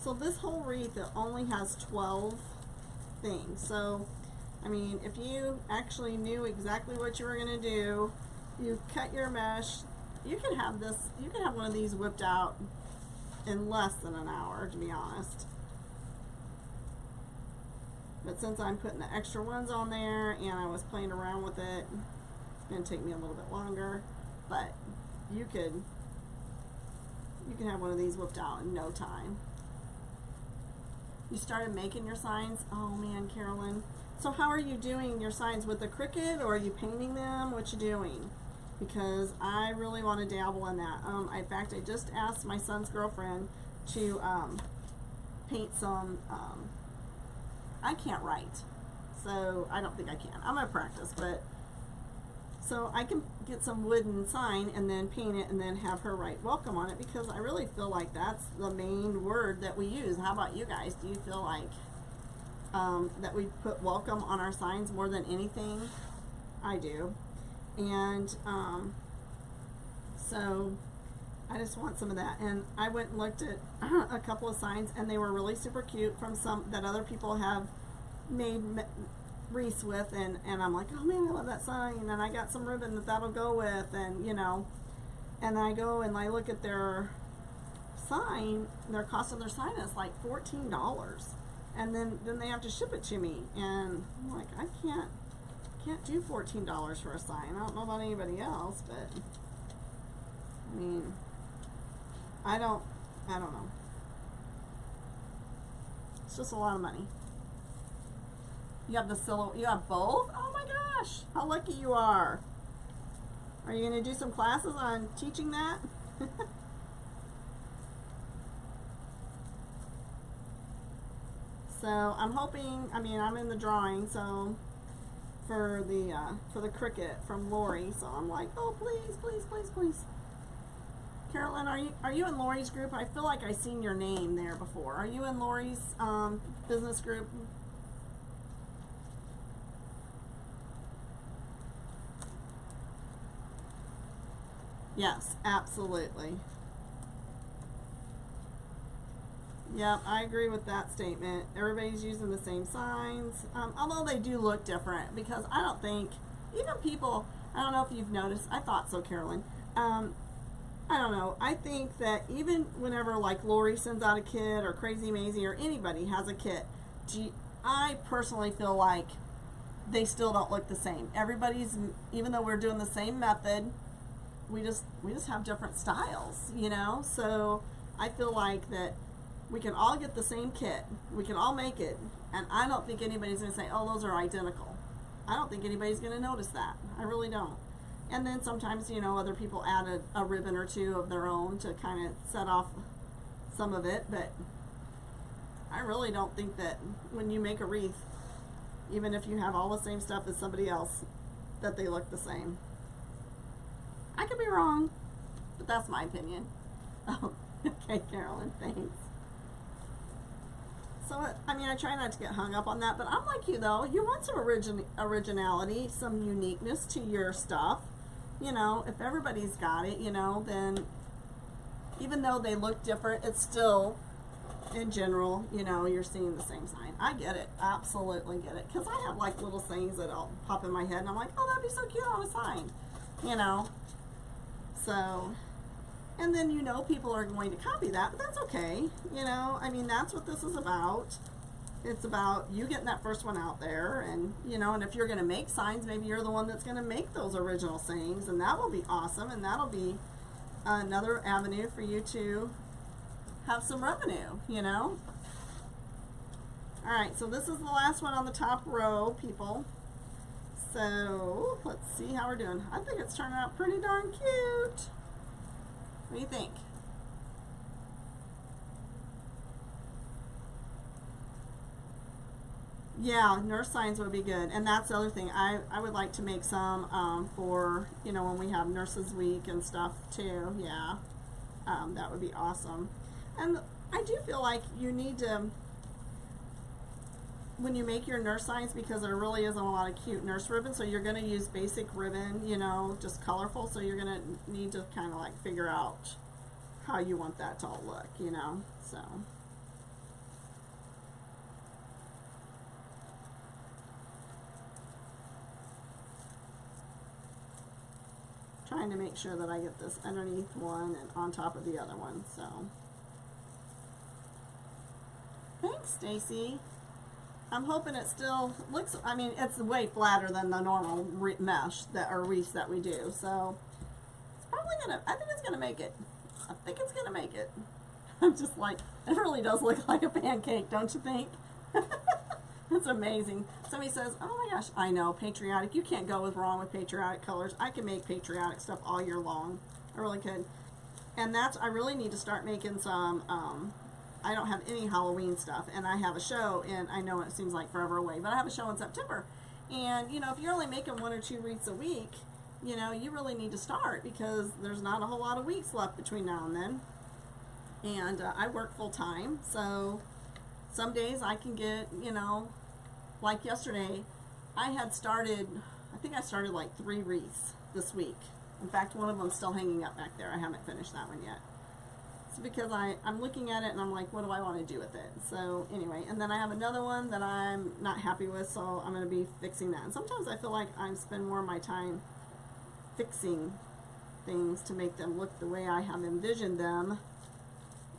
So this whole wreath, it only has 12 things. So, I mean, if you actually knew exactly what you were going to do, you cut your mesh, you can have this, you can have one of these whipped out in less than an hour, to be honest. But since I'm putting the extra ones on there and I was playing around with it, it's going to take me a little bit longer. But you can have one of these whipped out in no time. You started making your signs? Oh man, Carolyn. So how are you doing your signs, with the Cricut, or are you painting them? What you doing? Because I really want to dabble in that. In fact, I just asked my son's girlfriend to paint some. I can't write, so I don't think I can. I'm gonna practice, but so I can get some wooden sign and then paint it and then have her write welcome on it, because I really feel like that's the main word that we use. How about you guys? Do you feel like that we put welcome on our signs more than anything? I do. And so I just want some of that. And I went and looked at a couple of signs, and they were really super cute from some that other people have made wreaths with, and I'm like, oh man, I love that sign, and I got some ribbon that'll go with, and you know, and I go and I look at their sign, their cost of their sign is like $14, and then they have to ship it to me, and I'm like, I can't do $14 for a sign. I don't know about anybody else, but I mean, I don't know. It's just a lot of money. You have the silhouette, you have both? Oh my gosh, how lucky you are. Are you going to do some classes on teaching that? So I'm hoping, I mean, I'm in the drawing, so for the cricket from Lori, so I'm like, oh please, please, please, please. Carolyn, are you in Lori's group? I feel like I've seen your name there before. Are you in Lori's business group? Yes, absolutely. Yep, I agree with that statement. Everybody's using the same signs, although they do look different, because I don't think, even people, I don't know if you've noticed, I thought so, Carolyn, I don't know, I think that even whenever like Lori sends out a kit, or Crazy Maisie, or anybody has a kit, I personally feel like they still don't look the same. Everybody's, even though we're doing the same method, we just have different styles, you know? So I feel like that we can all get the same kit, we can all make it, and I don't think anybody's going to say, oh, those are identical. I don't think anybody's going to notice that. I really don't. And then sometimes, you know, other people add a ribbon or two of their own to kind of set off some of it, but I really don't think that when you make a wreath, even if you have all the same stuff as somebody else, that they look the same. I could be wrong, but that's my opinion. Oh, okay, Carolyn, thanks. So, I mean, I try not to get hung up on that, but I'm like you, though. You want some originality, some uniqueness to your stuff. You know, if everybody's got it, you know, then even though they look different, it's still, in general, you know, you're seeing the same sign. I get it. Absolutely get it. Because I have, like, little things that'll pop in my head, and I'm like, oh, that'd be so cute on a sign. You know? So, and then, you know, people are going to copy that, but that's okay. You know, I mean, that's what this is about. It's about you getting that first one out there, and, you know, and if you're going to make signs, maybe you're the one that's going to make those original sayings, and that will be awesome, and that'll be another avenue for you to have some revenue, you know. Alright, so this is the last one on the top row, people. So, let's see how we're doing. I think it's turning out pretty darn cute. What do you think? Yeah, nurse signs would be good. And that's the other thing. I would like to make some for, you know, when we have Nurses Week and stuff too. Yeah, that would be awesome. And I do feel like you need to, when you make your nurse signs, because there really isn't a lot of cute nurse ribbon, so you're going to use basic ribbon, you know, just colorful, so you're going to need to kind of like figure out how you want that to all look, you know, so. Trying to make sure that I get this underneath one and on top of the other one, so. Thanks, Stacy. I'm hoping it still looks, I mean, it's way flatter than the normal mesh that, or wreaths that we do, so it's probably gonna, I think it's gonna make it. I think it's gonna make it. I'm just like, it really does look like a pancake, don't you think? It's amazing. Somebody says, oh my gosh, I know, patriotic. You can't go wrong with patriotic colors. I can make patriotic stuff all year long. I really could. And that's, I really need to start making some, I don't have any Halloween stuff, and I have a show, and I know it seems like forever away, but I have a show in September. And, you know, if you're only making 1 or 2 wreaths a week, you know, you really need to start, because there's not a whole lot of weeks left between now and then. And I work full time, so some days I can get, you know, like yesterday, I had started, I think I started like 3 wreaths this week. In fact, one of them's still hanging up back there. I haven't finished that one yet. It's because I'm looking at it and I'm like, what do I want to do with it? So anyway, and then I have another one that I'm not happy with, so I'm going to be fixing that. And sometimes I feel like I spend more of my time fixing things to make them look the way I have envisioned them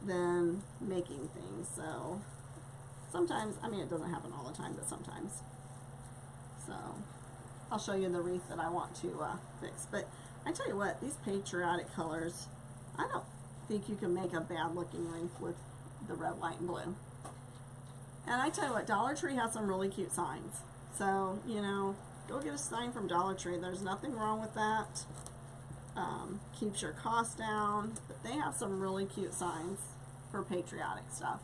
than making things. So sometimes, I mean, it doesn't happen all the time, but sometimes. So I'll show you the wreath that I want to fix. But I tell you what, these patriotic colors, I don't think you can make a bad looking wreath with the red, white, and blue. And I tell you what, Dollar Tree has some really cute signs. So, you know, go get a sign from Dollar Tree. There's nothing wrong with that. Keeps your costs down. But they have some really cute signs for patriotic stuff.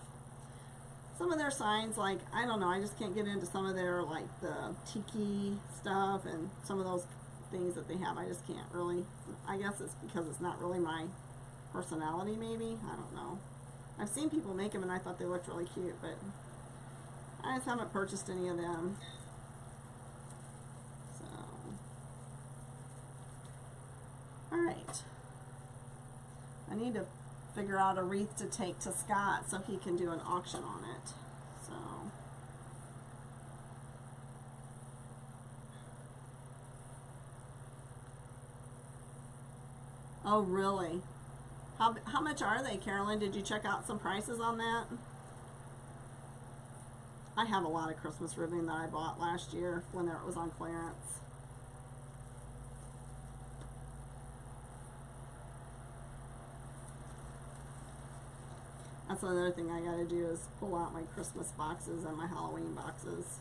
some of their signs, like, I don't know, I just can't get into some of their, like, the tiki stuff and some of those things that they have. I just can't really. I guess it's because it's not really my personality, maybe. I don't know. I've seen people make them and I thought they looked really cute, but I just haven't purchased any of them. So, alright. I need to figure out a wreath to take to Scott so he can do an auction on it. So, oh really? How much are they, Carolyn? Did you check out some prices on that? I have a lot of Christmas ribbon that I bought last year when it was on clearance. That's another thing I gotta do is pull out my Christmas boxes and my Halloween boxes.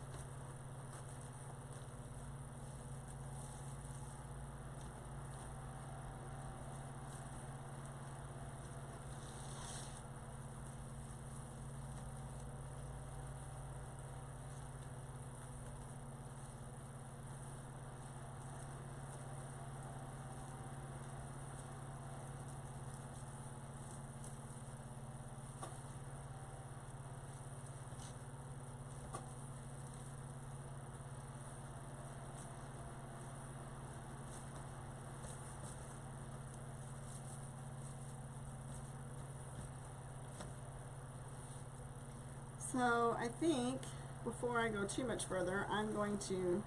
So I think before I go too much further, I'm going to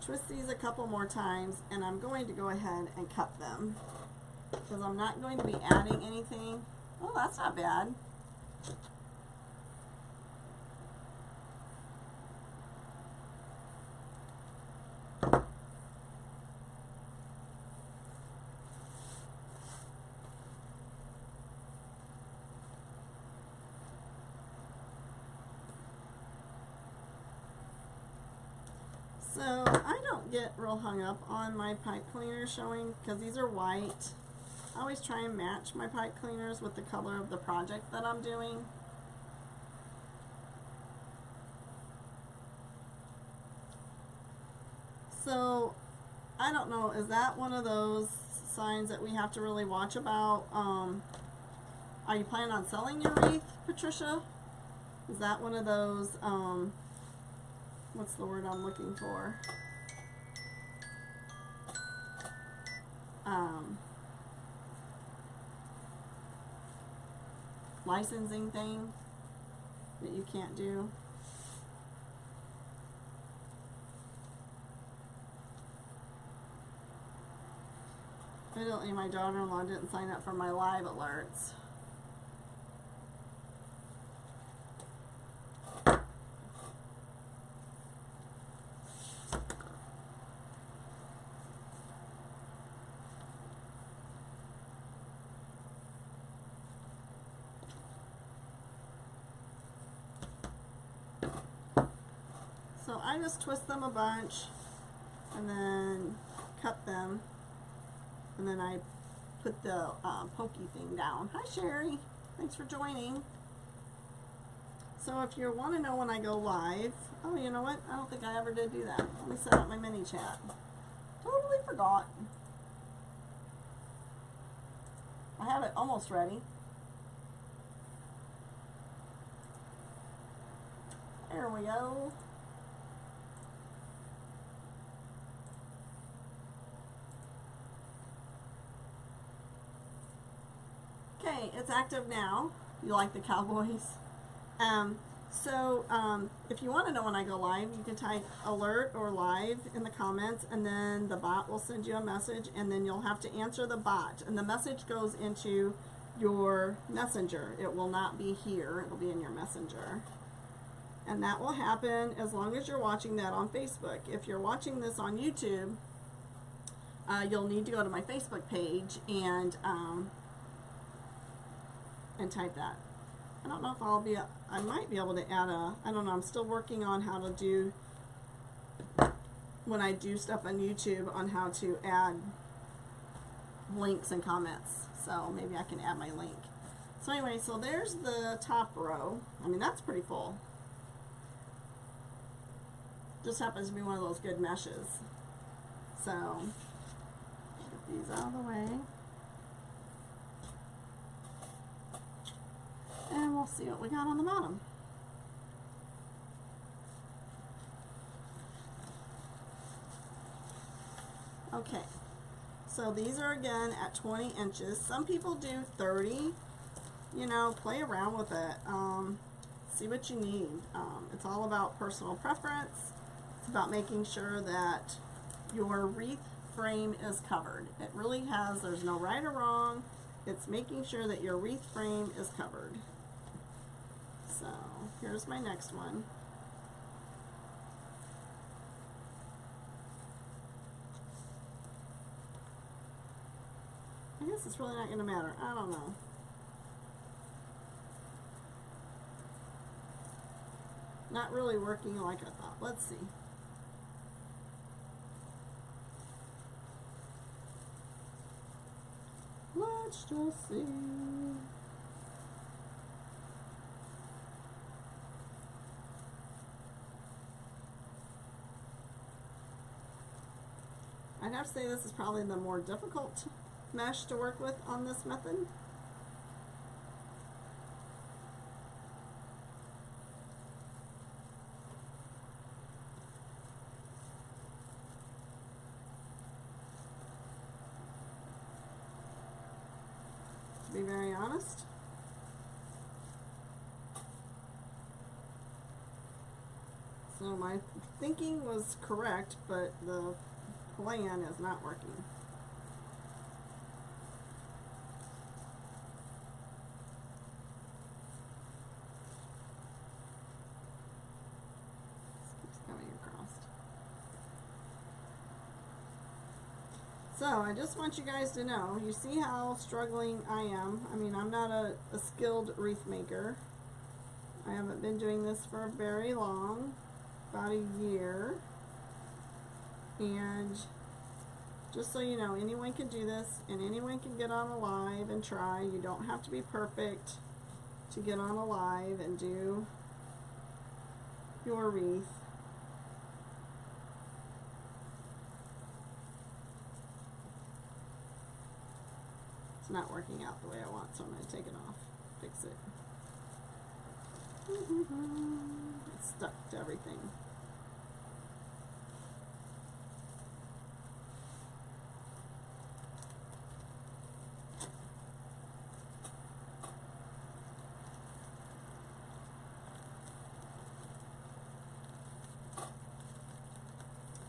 twist these a couple more times and I'm going to go ahead and cut them because I'm not going to be adding anything. Oh, that's not bad. So I don't get real hung up on my pipe cleaners showing because these are white. I always try and match my pipe cleaners with the color of the project that I'm doing. So I don't know, is that one of those signs that we have to really watch about? Are you planning on selling your wreath, Patricia? Is that one of those, what's the word I'm looking for? Licensing thing that you can't do? Evidently my daughter-in-law didn't sign up for my live alerts. So I just twist them a bunch and then cut them, and then I put the pokey thing down. Hi Sherry, thanks for joining. So if you want to know when I go live, oh, you know what? I don't think I ever did do that. Let me set up my mini chat. Totally forgot. I have it almost ready. There we go. Okay, it's active now. You like the Cowboys? If you want to know when I go live, you can type alert or live in the comments, and then the bot will send you a message, and then you'll have to answer the bot, and the message goes into your messenger. It will not be here. It'll be in your messenger. And that will happen as long as you're watching that on Facebook. If you're watching this on YouTube, you'll need to go to my Facebook page and type that. I don't know if I'll be, I might be able to add I don't know, I'm still working on how to do, when I do stuff on YouTube, on how to add links and comments. So maybe I can add my link. So anyway, so there's the top row. I mean, that's pretty full. Just happens to be one of those good meshes. So, get these out of the way. And we'll see what we got on the bottom. Okay, so these are again at 20 inches. Some people do 30. You know, play around with it. See what you need. It's all about personal preference. It's about making sure that your wreath frame is covered. It really has, there's no right or wrong. It's making sure that your wreath frame is covered. So here's my next one. I guess it's really not going to matter. I don't know. Not really working like I thought. Let's see. Let's just see. I'd have to say this is probably the more difficult mesh to work with on this method. To be very honest. So my thinking was correct, but the plan is not working. This keeps coming across. So I just want you guys to know, you see how struggling I am. I mean, I'm not a skilled wreath maker. I haven't been doing this for very long, about a year. And just so you know, anyone can do this, and anyone can get on a live and try. You don't have to be perfect to get on a live and do your wreath. It's not working out the way I want, so I'm going to take it off, fix it. It's stuck to everything.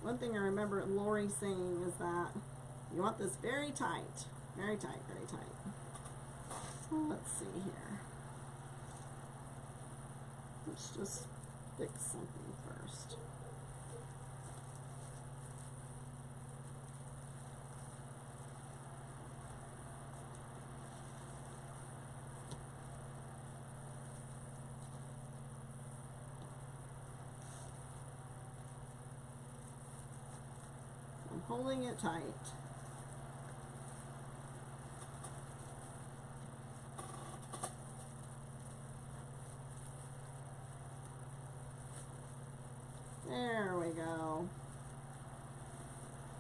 One thing I remember Lori saying is that you want this very tight. Very tight, very tight. So let's see here. Let's just fix something first. I'm holding it tight. There we go.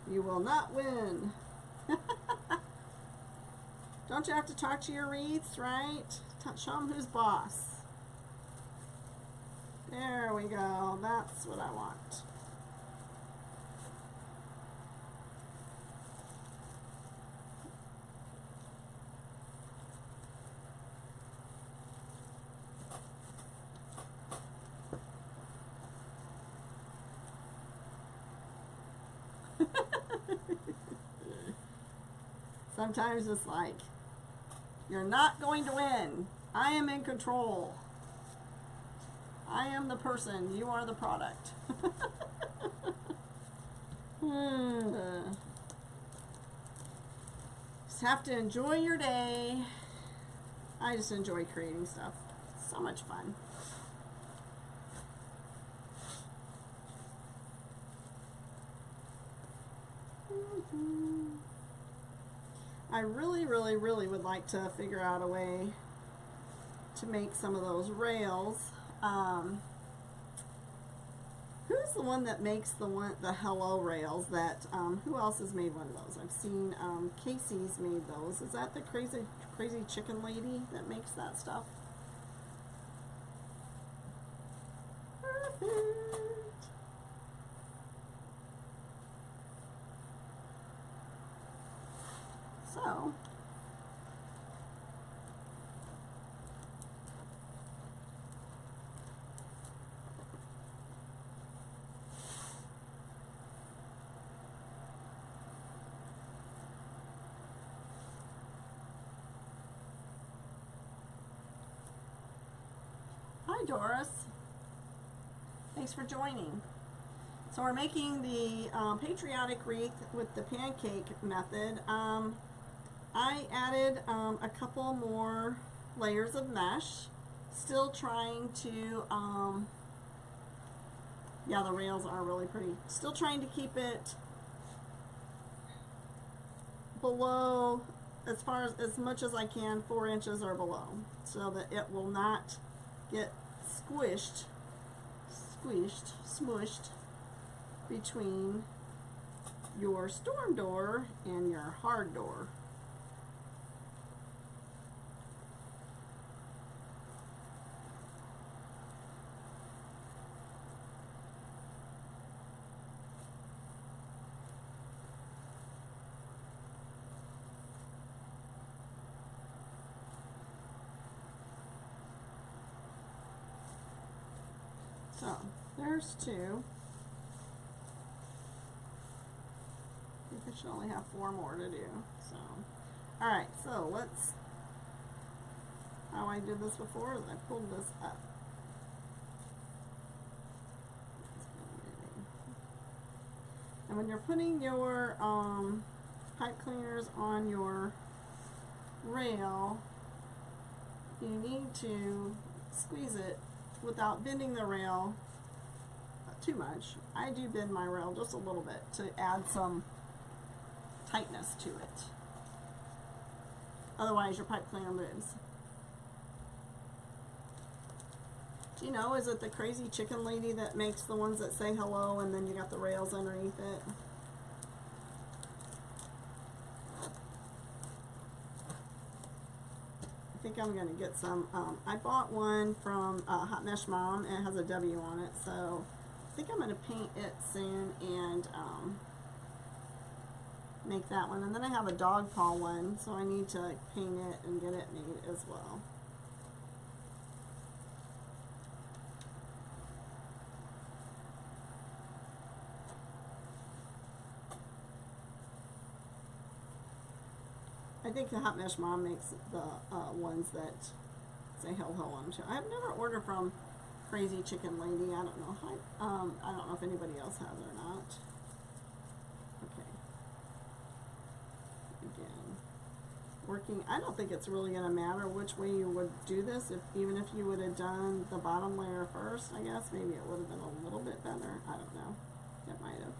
You will not win. Don't you have to talk to your wreaths, right? Show them who's boss. There we go. That's what I want. Sometimes it's like, you're not going to win. I am in control. I am the person. You are the product. Just have to enjoy your day. I just enjoy creating stuff. So much fun. I really, really, really would like to figure out a way to make some of those rails. Who's the one that makes the hello rails? That who else has made one of those? I've seen Casey's made those. Is that the crazy chicken lady that makes that stuff? Perfect. So hi Doris, thanks for joining. So we're making the patriotic wreath with the pancake method. I added a couple more layers of mesh, still trying to, yeah, the rails are really pretty. Still trying to keep it below, as much as I can, 4 inches or below, so that it will not get smushed between your storm door and your hard door. So there's 2. I think I should only have 4 more to do. So, all right. So let's. How I did this before is I pulled this up. And when you're putting your pipe cleaners on your rail, you need to squeeze it without bending the rail too much. I do bend my rail just a little bit to add some tightness to it. Otherwise your pipe cleaner moves. Do you know, is it the crazy chicken lady that makes the ones that say hello and then you got the rails underneath it? I think I'm going to get some. I bought one from Hot Mesh Mom and it has a W on it, so I think I'm going to paint it soon and make that one. And then I have a dog paw one, so I need to paint it and get it made as well. I think the Hot Mesh Mom makes the ones that say hello on them too. I've never ordered from Crazy Chicken Lady. I don't know. I don't know if anybody else has or not. Okay. Again, working. I don't think it's really going to matter which way you would do this. Even if you would have done the bottom layer first, I guess maybe it would have been a little bit better. I don't know. It might have.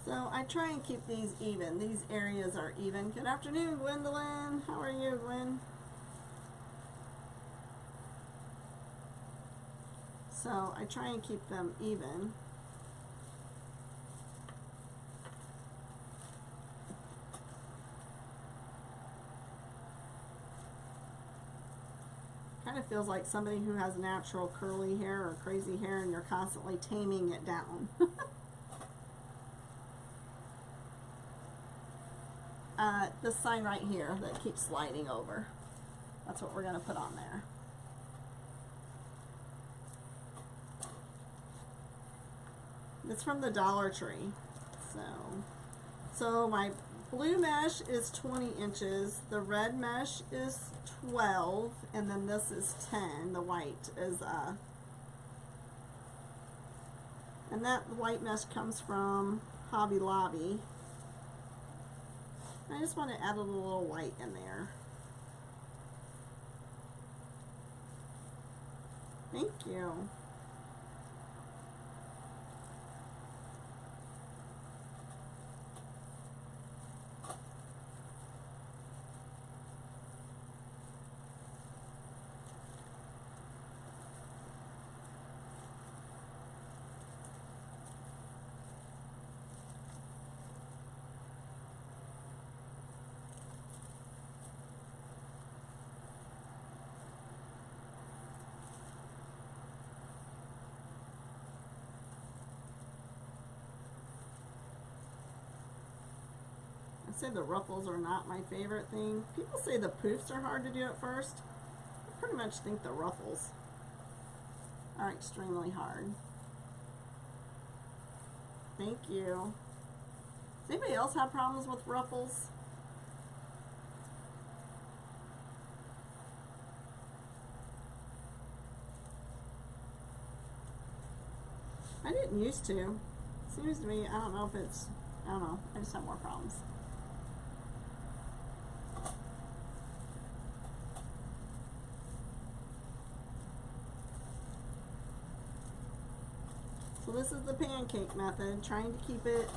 So I try and keep these even. These areas are even. Good afternoon, Gwendolyn. How are you, Gwen? So I try and keep them even. Kind of feels like somebody who has natural curly hair or crazy hair and you're constantly taming it down. this sign right here that keeps sliding over. That's what we're going to put on there. It's from the Dollar Tree. So my blue mesh is 20 inches, the red mesh is 12, and then this is 10. The white is and that white mesh comes from Hobby Lobby. I just want to add a little white in there. Thank you. I say the ruffles are not my favorite thing. People say the poofs are hard to do at first. I pretty much think the ruffles are extremely hard. Thank you. Does anybody else have problems with ruffles? I didn't used to. Seems to me, I don't know if it's, I don't know, I just have more problems. So this is the pancake method, trying to keep it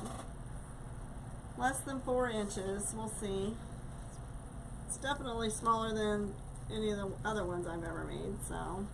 less than 4 inches. We'll see. It's definitely smaller than any of the other ones I've ever made, so.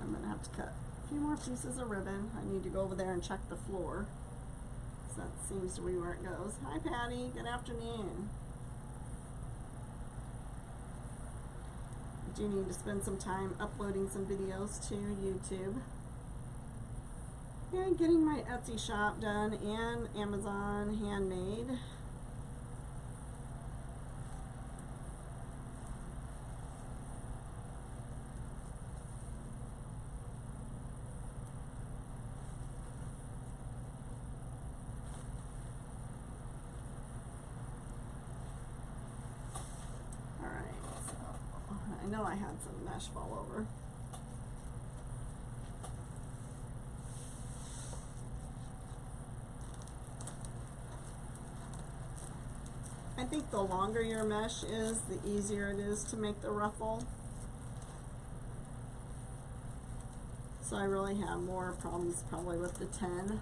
I'm going to have to cut a few more pieces of ribbon. I need to go over there and check the floor. So that seems to be where it goes. Hi Patty, good afternoon. I do need to spend some time uploading some videos to YouTube. And getting my Etsy shop done and Amazon handmade. I know I had some mesh fall over. I think the longer your mesh is, the easier it is to make the ruffle. So I really have more problems probably with the 10.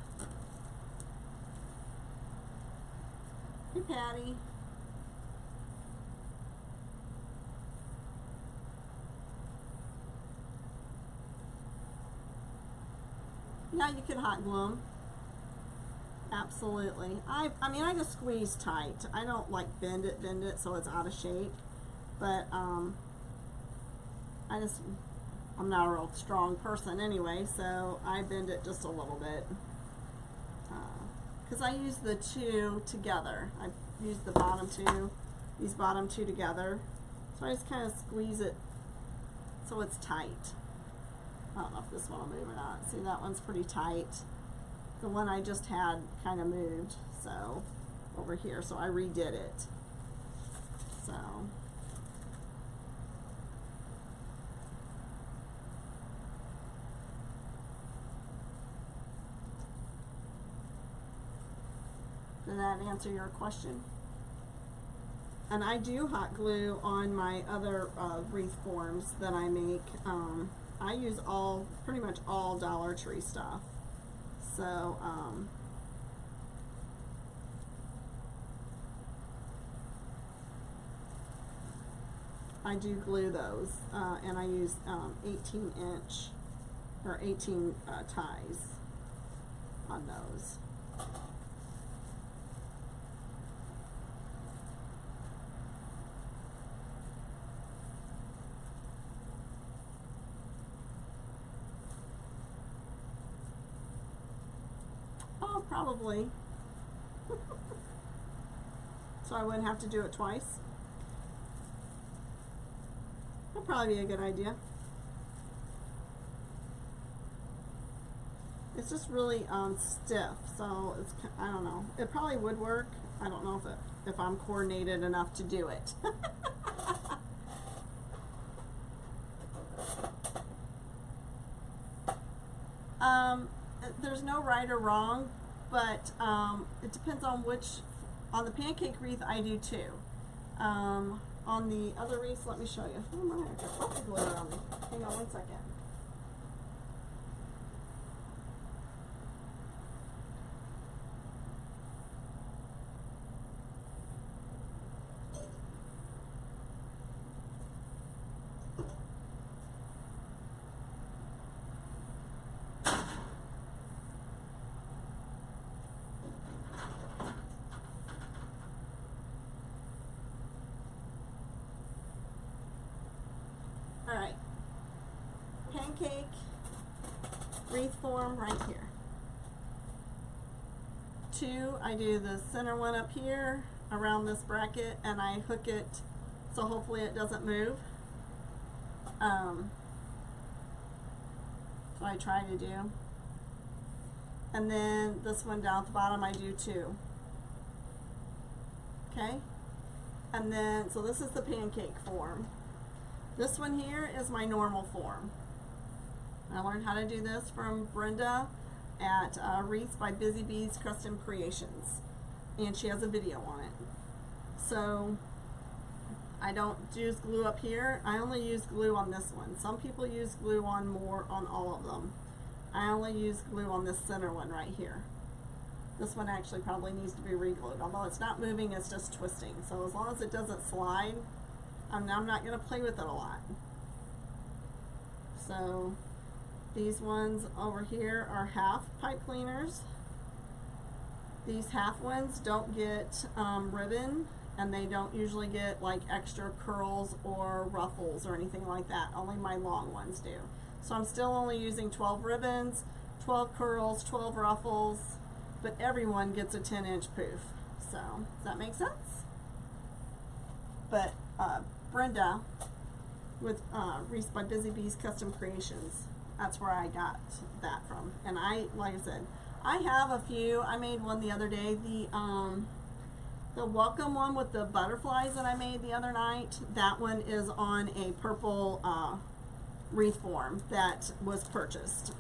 Hey Patty. Yeah, you can hot glue them. Absolutely. I mean, I just squeeze tight. I don't like bend it so it's out of shape. But I'm not a real strong person anyway, so I bend it just a little bit. Because I use the two together. I use the bottom two, these bottom two together. So I just kind of squeeze it so it's tight. I don't know if this one will move or not. See, that one's pretty tight. The one I just had kind of moved, so over here, so I redid it. So did that answer your question? And I do hot glue on my other wreath forms that I make. I use pretty much all Dollar Tree stuff. So, I do glue those, and I use 18-inch or 18 ties. on those. Oh, probably. So I wouldn't have to do it twice. That'd probably be a good idea. It's just really stiff, so it's, I don't know. It probably would work. I don't know if I'm coordinated enough to do it. There's no right or wrong, but it depends on which. On the pancake wreath, I do two. On the other wreaths, let me show you. Oh my, I got lots of glitter on me. Hang on one second. Alright, pancake wreath form right here. Two, I do the center one up here around this bracket and I hook it so hopefully it doesn't move. So I try to do. And then this one down at the bottom I do two. Okay? And then, so this is the pancake form. This one here is my normal form. I learned how to do this from Brenda at Wreaths by Busy Bees Custom Creations. And she has a video on it. So I don't use glue up here. I only use glue on this one. Some people use glue on more on all of them. I only use glue on this center one right here. This one actually probably needs to be re-glued. Although it's not moving, it's just twisting. So as long as it doesn't slide, I'm not going to play with it a lot. So these ones over here are half pipe cleaners. These half ones don't get ribbon, and they don't usually get like extra curls or ruffles or anything like that. Only my long ones do. So I'm still only using 12 ribbons, 12 curls, 12 ruffles, but everyone gets a 10-inch poof. So does that make sense? But Brenda with Wreaths by Busy Bees Custom Creations, that's where I got that from. And I, like I said, I have a few. I made one the other day, the welcome one with the butterflies that I made the other night. That one is on a purple wreath form that was purchased,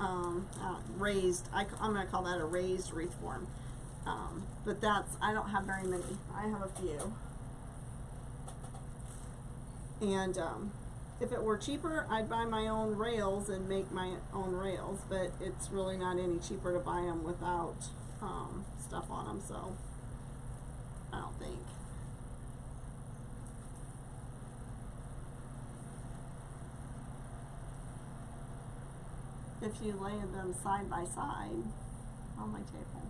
raised. I'm going to call that a raised wreath form. But that's, I don't have very many. I have a few. And if it were cheaper, I'd buy my own rails and make my own rails, but it's really not any cheaper to buy them without stuff on them, so I don't think. If you lay them side by side on my table.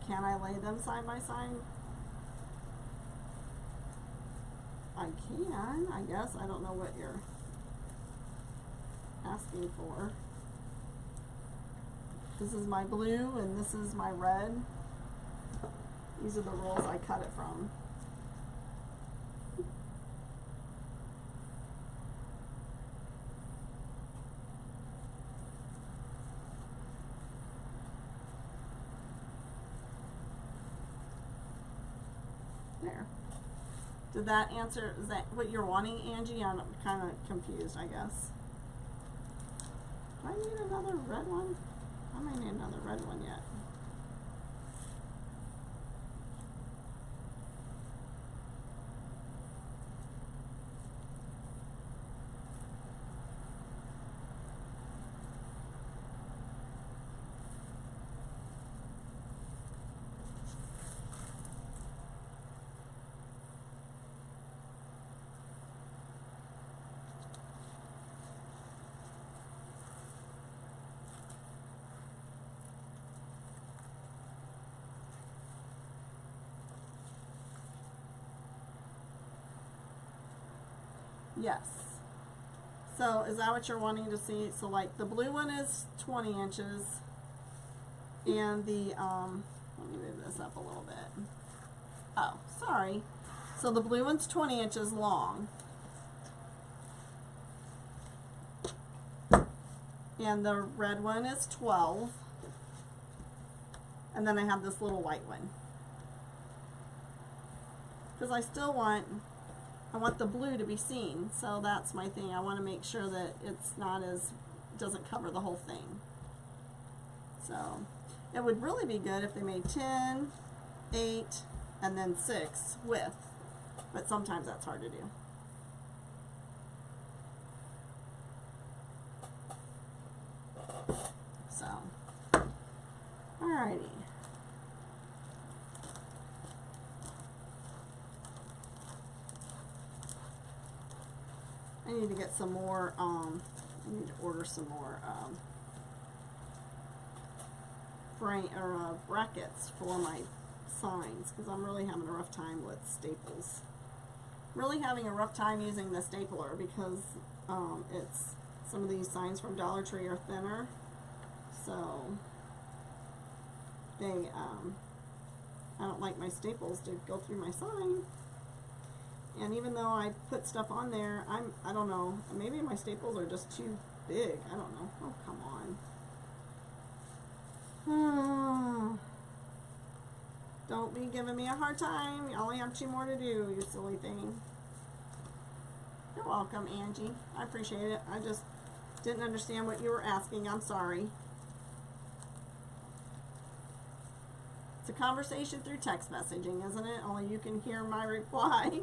Can I lay them side by side? I can, I guess. I don't know what you're asking for. This is my blue and this is my red. These are the rolls I cut it from. There. Did that answer, is that what you're wanting, Angie? I'm kind of confused, I guess. Do I need another red one? I might need another red one yet. Yes. So is that what you're wanting to see? So like the blue one is 20 inches and the, let me move this up a little bit. Oh, sorry. So the blue one's 20 inches long. And the red one is 12. And then I have this little white one. Because I still want, I want the blue to be seen. So that's my thing. I want to make sure that it's not as, doesn't cover the whole thing. So it would really be good if they made 10, 8, and then 6 width. But sometimes that's hard to do. So, alrighty. I need to get some more, I need to order some more brackets for my signs, because I'm really having a rough time with staples. Really having a rough time using the stapler because it's, some of these signs from Dollar Tree are thinner, so they, I don't like my staples to go through my sign. And even though I put stuff on there, I don't know, maybe my staples are just too big. I don't know. Oh, come on. Don't be giving me a hard time. You only have 2 more to do, you silly thing. You're welcome, Angie. I appreciate it. I just didn't understand what you were asking. I'm sorry. It's a conversation through text messaging, isn't it? Only you can hear my reply.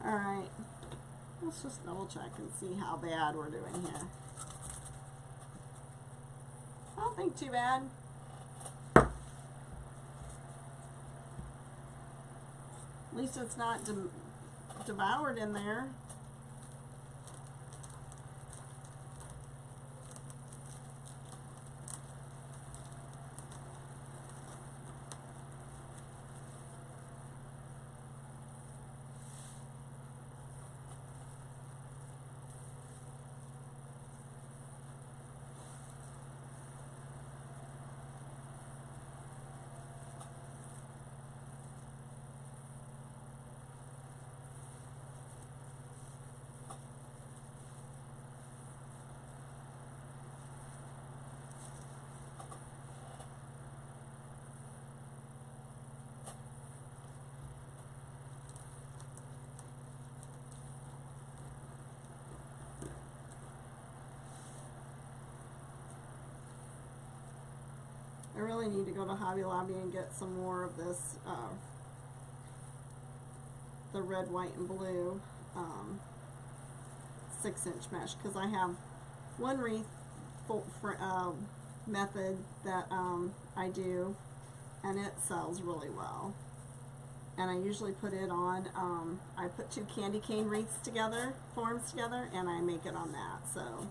Alright, let's just double check and see how bad we're doing here. I don't think too bad. At least it's not devoured in there. I really need to go to Hobby Lobby and get some more of this, the red, white, and blue 6-inch mesh, because I have one wreath method that I do, and it sells really well. And I usually put it on, I put 2 candy cane wreaths together, forms together, and I make it on that. So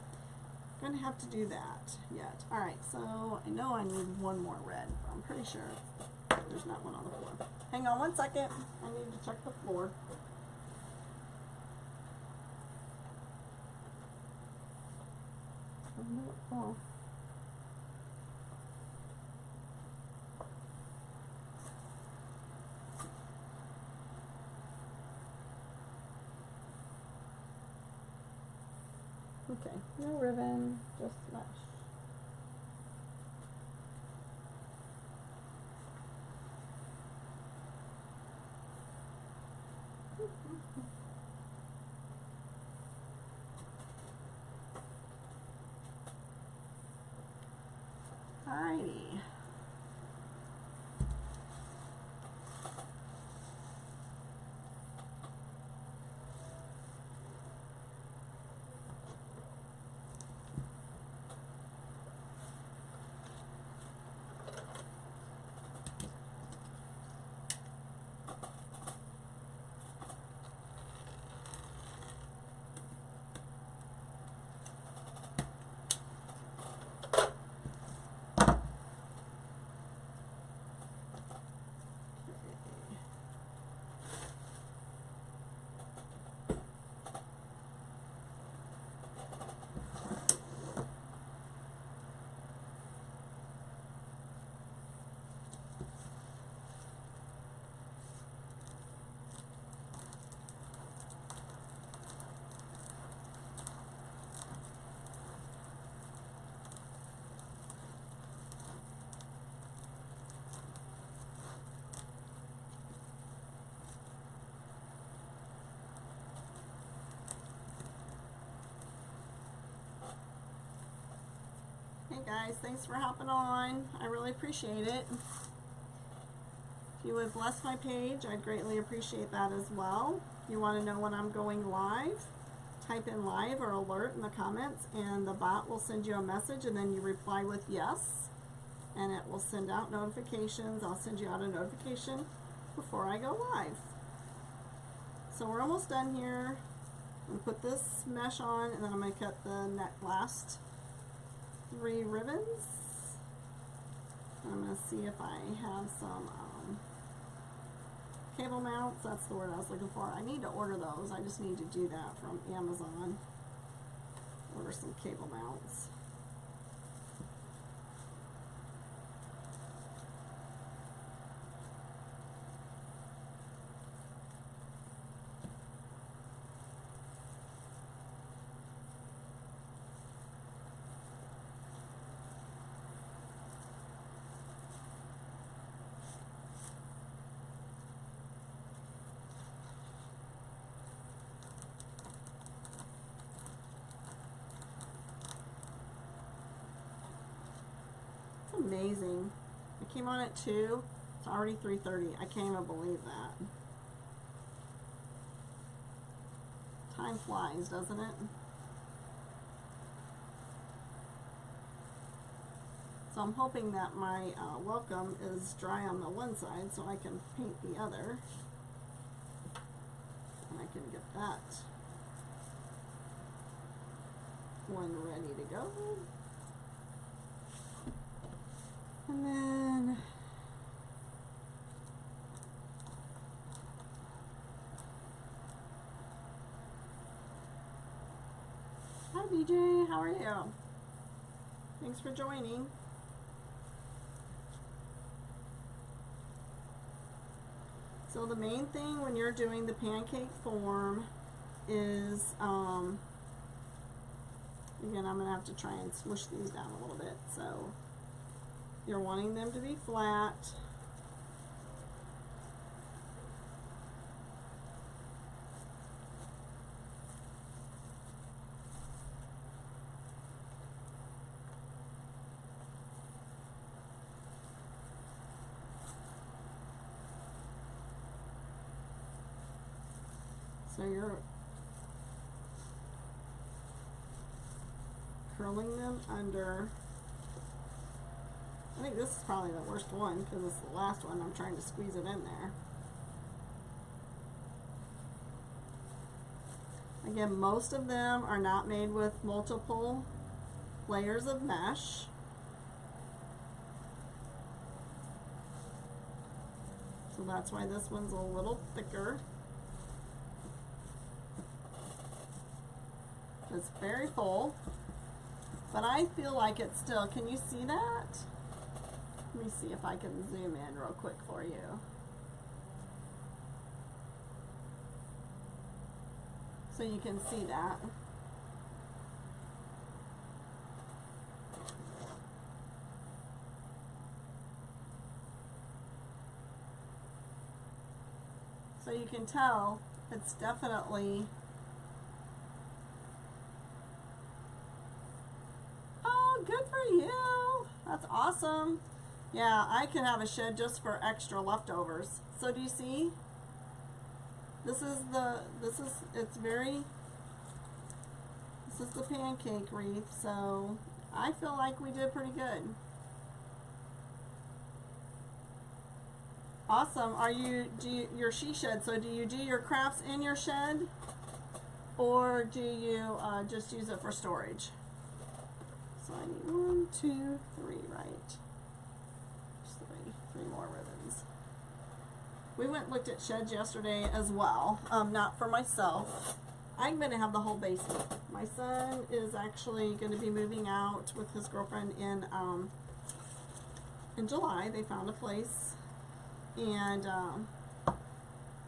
I'm gonna have to do that yet. Alright, so I know I need one more red, but I'm pretty sure there's not one on the floor. Hang on one second. I need to check the floor. Oh. Okay, no ribbon, just mesh. Alrighty. Hey guys, thanks for hopping on. I really appreciate it. If you would bless my page, I'd greatly appreciate that as well. If you want to know when I'm going live, type in live or alert in the comments and the bot will send you a message, and then you reply with yes and it will send out notifications. I'll send you out a notification before I go live. So we're almost done here. I'm going to put this mesh on and then I'm going to cut the last 3 ribbons. I'm going to see if I have some cable mounts. That's the word I was looking for. I need to order those. I just need to do that from Amazon. Order some cable mounts. Amazing. I came on at 2. It's already 3:30. I can't even believe that. Time flies, doesn't it? So I'm hoping that my welcome is dry on the one side so I can paint the other. And I can get that one ready to go. And then hi BJ, how are you? Thanks for joining. So the main thing when you're doing the pancake form is, again, I'm going to have to try and smush these down a little bit. So you're wanting them to be flat. So you're curling them under. I think this is probably the worst one because it's the last one. I'm trying to squeeze it in there. Again, most of them are not made with multiple layers of mesh. So that's why this one's a little thicker. It's very full, but I feel like it's still, can you see that? Let me see if I can zoom in real quick for you. So you can see that. So you can tell it's definitely, oh, good for you. That's awesome. Yeah, I can have a shed just for extra leftovers. So do you see? This is the pancake wreath, so I feel like we did pretty good. Awesome. Your she shed, so do you do your crafts in your shed, or do you just use it for storage? So I need 1, 2, 3, right? Just three more ribbons. We went and looked at sheds yesterday as well, not for myself. I'm going to have the whole basement. My son is actually going to be moving out with his girlfriend in July. They found a place, and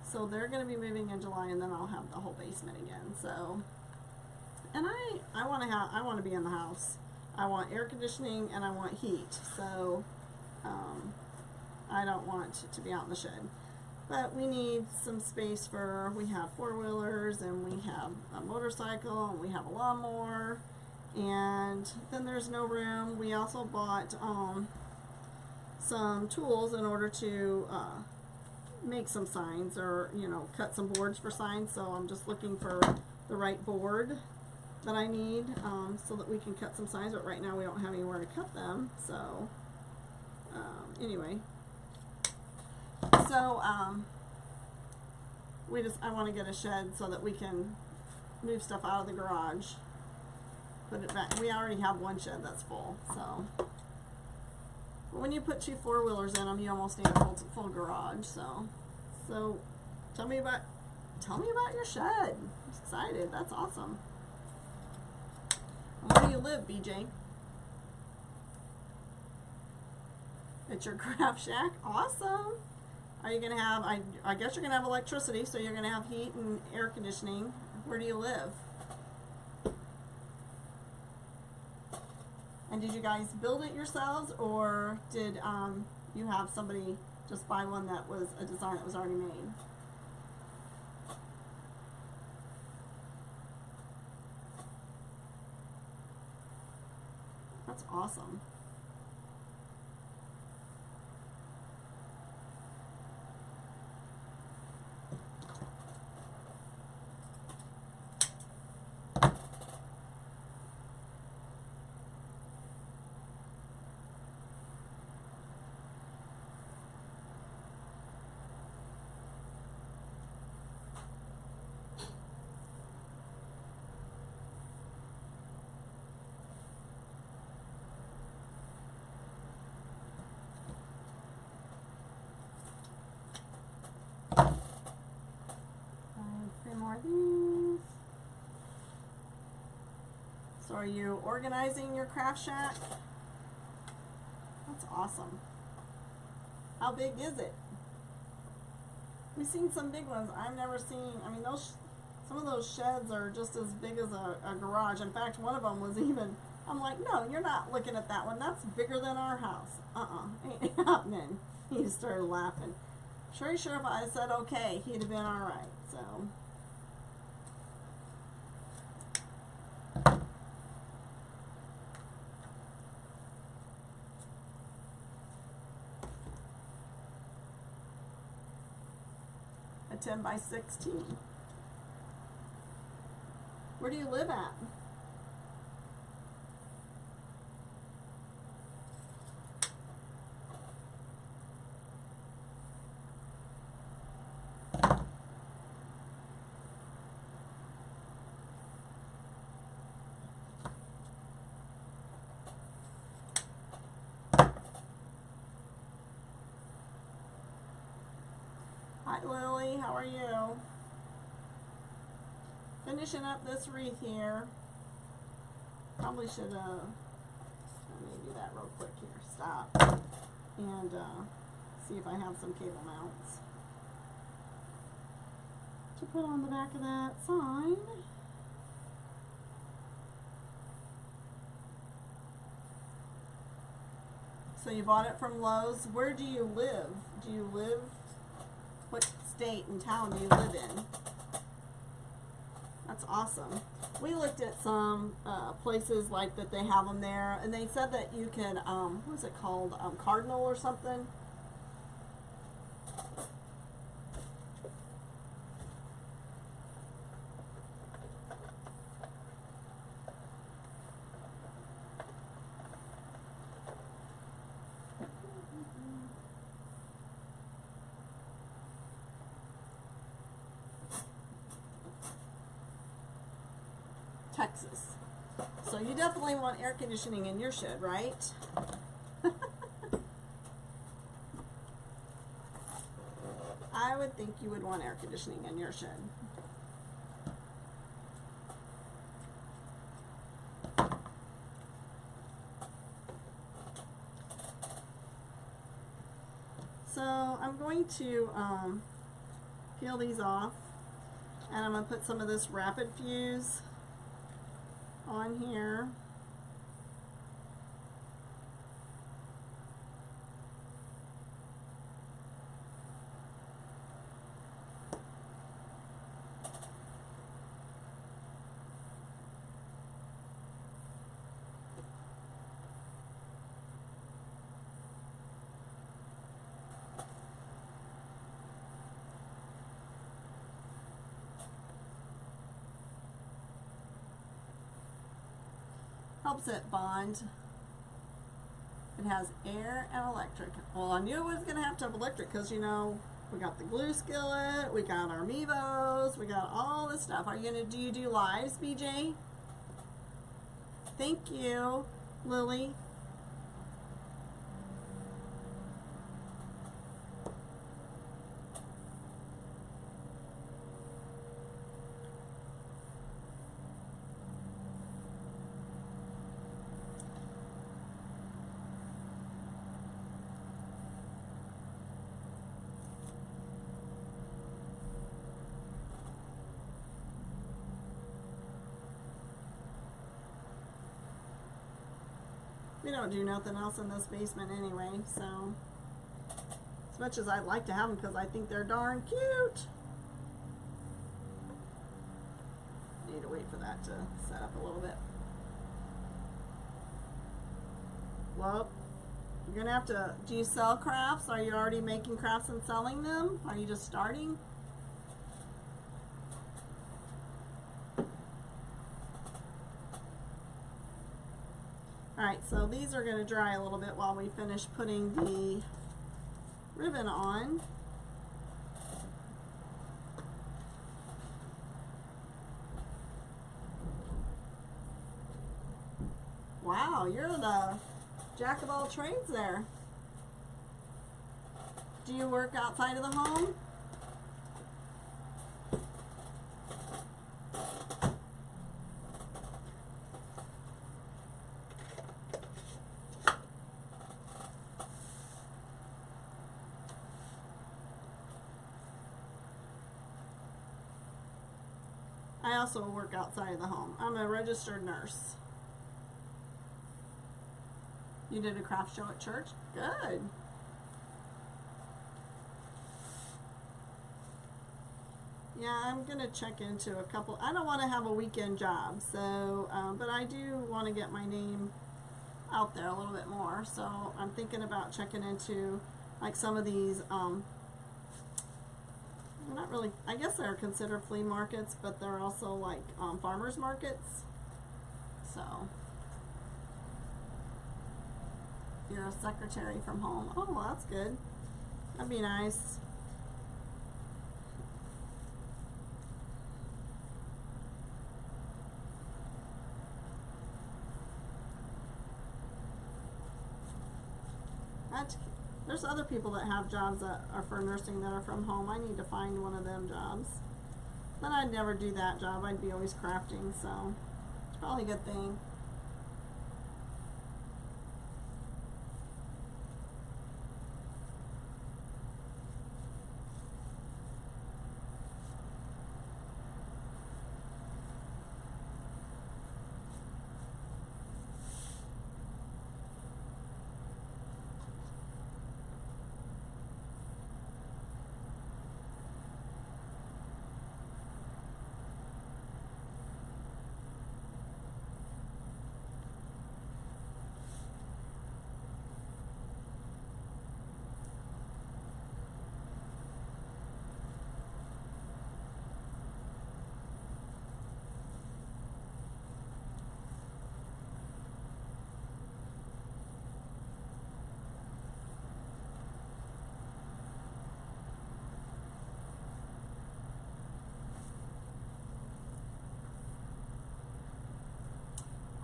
so they're going to be moving in July, and then I'll have the whole basement again. So, and I want to be in the house. I want air conditioning and I want heat. So I don't want to be out in the shed. But we need some space we have 4-wheelers, and we have a motorcycle, and we have a lawnmower, and then there's no room. We also bought some tools in order to make some signs, or cut some boards for signs. So I'm just looking for the right board that I need so that we can cut some signs, but right now we don't have anywhere to cut them. So anyway. So I want to get a shed so that we can move stuff out of the garage, put it back. We already have one shed that's full, so. But when you put 2 4-wheelers in them, you almost need a full garage. So tell me about your shed. I'm excited. That's awesome. Where do you live, BJ? At your craft shack? Awesome. Are you going to have, I guess you're going to have electricity, so you're going to have heat and air conditioning. Where do you live? And did you guys build it yourselves, or did you have somebody just buy one that was a design that was already made? That's awesome. More of these. So are you organizing your craft shack? That's awesome. How big is it? We've seen some big ones. I've never seen, I mean, some of those sheds are just as big as a garage. In fact, one of them was even, I'm like, no, you're not looking at that one. That's bigger than our house. Ain't happening. He just started laughing. Sure if I said okay, he'd have been all right. So. A 10 by 16. Where do you live at? Hi Lily, how are you? Finishing up this wreath here. Probably should let me do that real quick here. Stop. And see if I have some cable mounts to put on the back of that sign. So you bought it from Lowe's. Where do you live? Do you live what state and town you live in. That's awesome. We looked at some places like that they have them there, and they said that you can, what is it called, Cardinal or something? Texas. So you definitely want air conditioning in your shed, right? I would think you would want air conditioning in your shed. So I'm going to peel these off, and I'm going to put some of this rapid fuse on here. Helps it bond. It has air and electric. Well, I knew it was going to have electric because, you know, we got the glue skillet, we got our Mevos, we got all this stuff. Are you going to do lives, BJ? Thank you, Lily. We don't do nothing else in this basement anyway, so as much as I'd like to have them because I think they're darn cute. Need to wait for that to set up a little bit. Well, you're gonna have to, do you sell crafts? Are you already making crafts and selling them? Are you just starting? Alright, so these are going to dry a little bit while we finish putting the ribbon on. Wow, you're the jack of all trades there. Do you work outside of the home? I also work outside of the home. I'm a registered nurse. You did a craft show at church? Good. Yeah, I'm going to check into a couple. I don't want to have a weekend job, so, but I do want to get my name out there a little bit more. So I'm thinking about checking into like some of these, not really, I guess they're considered flea markets, but they're also like farmers markets. So you're a secretary from home. Oh, well, that's good. That'd be nice. There's other people that have jobs that are for nursing that are from home. I need to find one of them jobs. Then I'd never do that job. I'd be always crafting, so it's probably a good thing.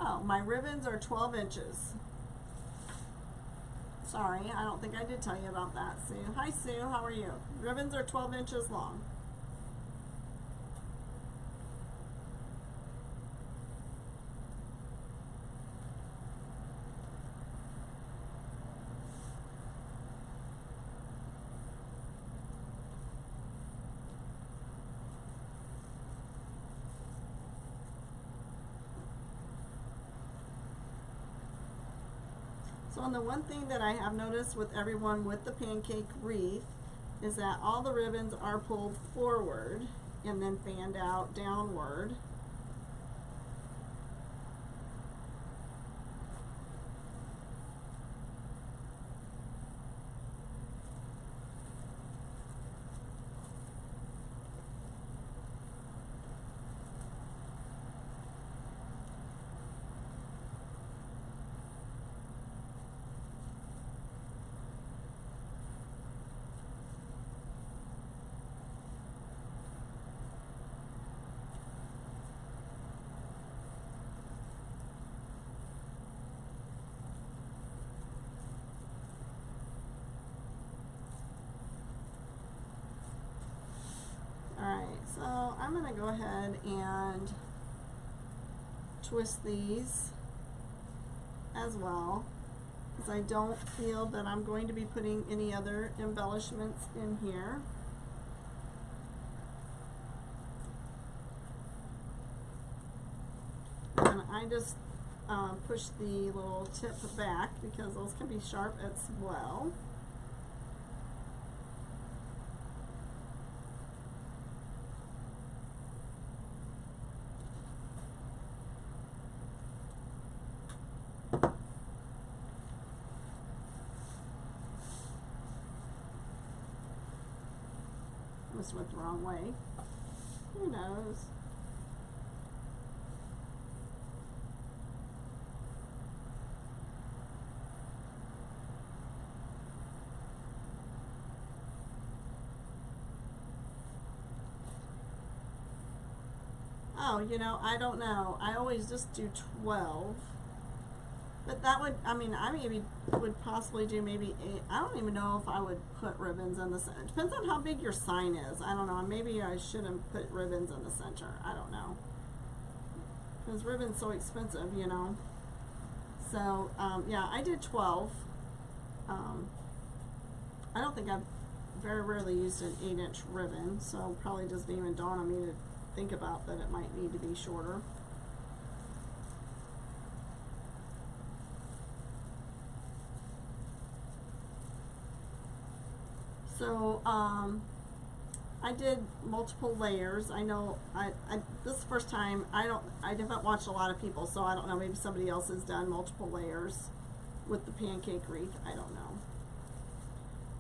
Oh, my ribbons are 12 inches. Sorry, I don't think I did tell you about that, Sue. Hi, Sue. How are you? Ribbons are 12 inches long. So, and the one thing that I have noticed with everyone with the pancake wreath is that all the ribbons are pulled forward and then fanned out downward. Alright, so I'm going to go ahead and twist these as well, because I don't feel that I'm going to be putting any other embellishments in here. And I just push the little tip back because those can be sharp as well. This went the wrong way. Who knows? Oh, you know, I don't know. I always just do 12. But that would, I mean, I maybe would possibly do maybe 8. I don't even know if I would put ribbons in the center. It depends on how big your sign is. I don't know. Maybe I shouldn't put ribbons in the center. I don't know. Because ribbon's so expensive, you know. So, yeah, I did 12. I don't think I've very rarely used an 8-inch ribbon, so probably doesn't even dawn on me to think about that it might need to be shorter. So, I did multiple layers. I know this is the first time I haven't watched a lot of people, so I don't know, maybe somebody else has done multiple layers with the pancake wreath. I don't know.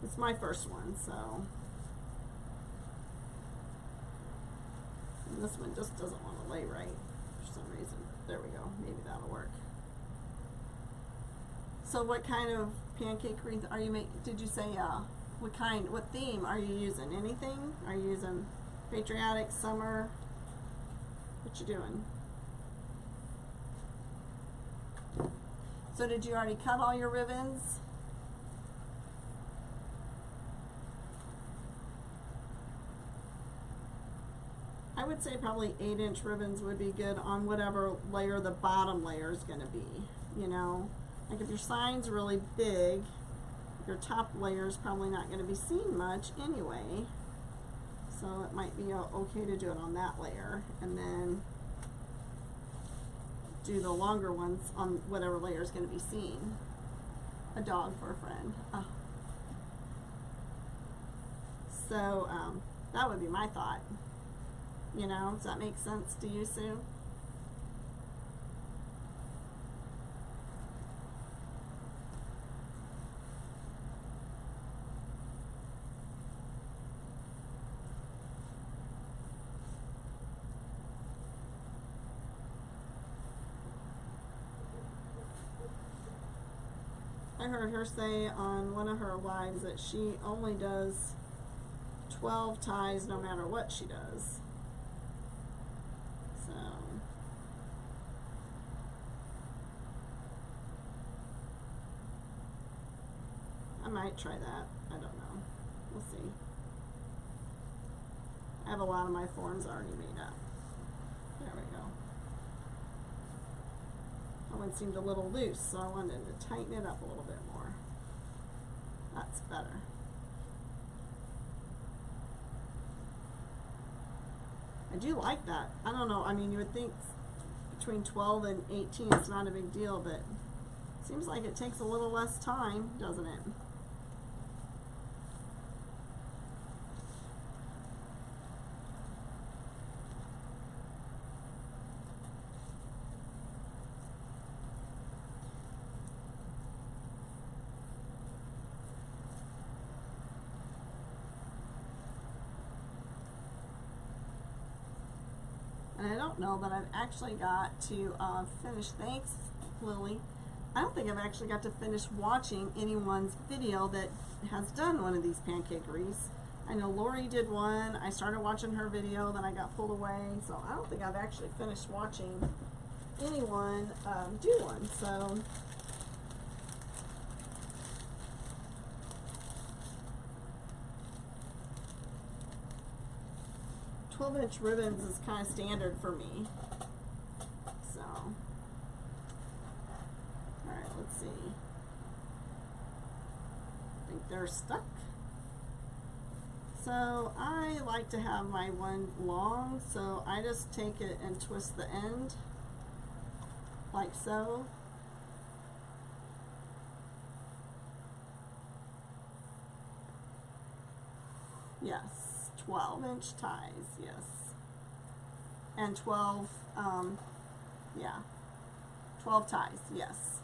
It's my first one, so. And this one just doesn't want to lay right for some reason. There we go. Maybe that'll work. So what kind of pancake wreath are you making? Did you say, what theme are you using? Anything? Are you using patriotic, summer? What you doing? So did you already cut all your ribbons? I would say probably 8-inch ribbons would be good on whatever layer the bottom layer is going to be, you know. Like if your sign's really big, your top layer is probably not going to be seen much anyway. So it might be okay to do it on that layer and then do the longer ones on whatever layer is going to be seen. A dog for a friend. Oh. So that would be my thought. You know, does that make sense to you, Sue? I heard her say on one of her lives that she only does 12 ties no matter what she does. So, might try that. I don't know. We'll see. I have a lot of my forms already made up. There we go. That one seemed a little loose, so I wanted to tighten it up a little bit more. That's better. I do like that. I don't know, I mean, you would think between 12 and 18 it's not a big deal, but it seems like it takes a little less time, doesn't it? And I don't know that I've actually got to finish, thanks Lily, I don't think I've actually got to finish watching anyone's video that has done one of these pancake wreaths. I know Lori did one, I started watching her video, then I got pulled away, so I don't think I've actually finished watching anyone do one, so. 12-inch ribbons is kind of standard for me. So, alright, let's see. I think they're stuck. So, I like to have my one long, so I just take it and twist the end, like so. Yes. 12-inch ties, yes. And 12, yeah, 12 ties, yes.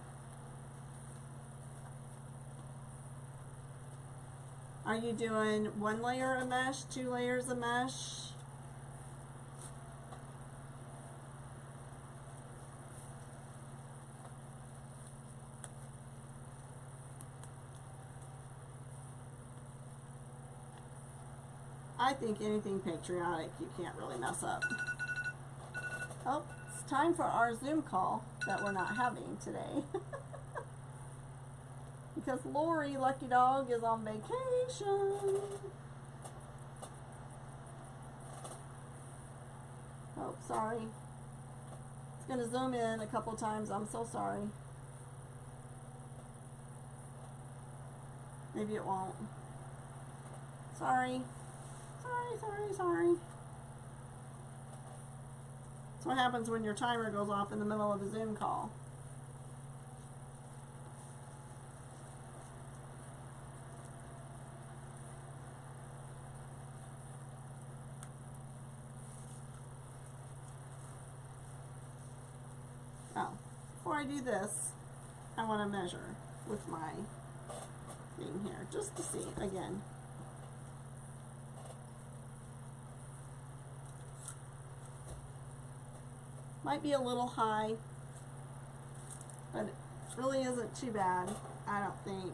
Are you doing 1 layer of mesh, 2 layers of mesh? I think anything patriotic you can't really mess up. Oh, it's time for our Zoom call that we're not having today. Because Lori, lucky dog, is on vacation. Oh, sorry. It's going to zoom in a couple times. I'm so sorry. Maybe it won't. Sorry. Sorry. That's what happens when your timer goes off in the middle of a Zoom call. Oh, before I do this, I want to measure with my thing here, just to see again. Might be a little high, but it really isn't too bad, I don't think.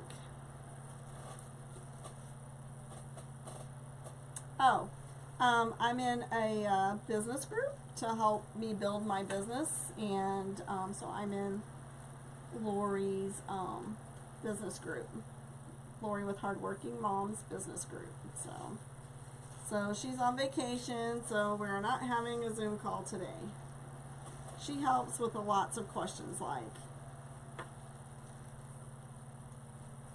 Oh, I'm in a business group to help me build my business, and so I'm in Lori's business group. Lori with Hardworking Moms business group. So she's on vacation, so we're not having a Zoom call today. She helps with lots of questions like,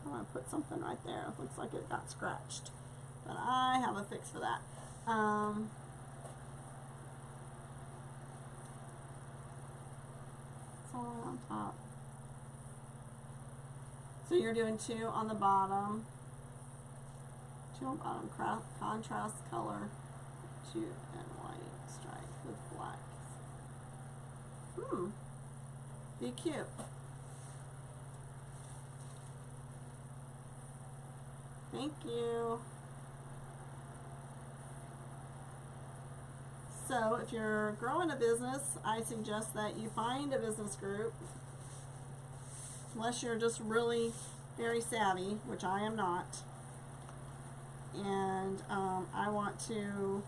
I want to put something right there. It looks like it got scratched, but I have a fix for that. It's all on top. So you're doing 2 on the bottom, 2 on the bottom, contrast color, 2 and white stripe with black. Be cute. Thank you. So if you're growing a business, I suggest that you find a business group, unless you're just really very savvy, which I am not. And I want to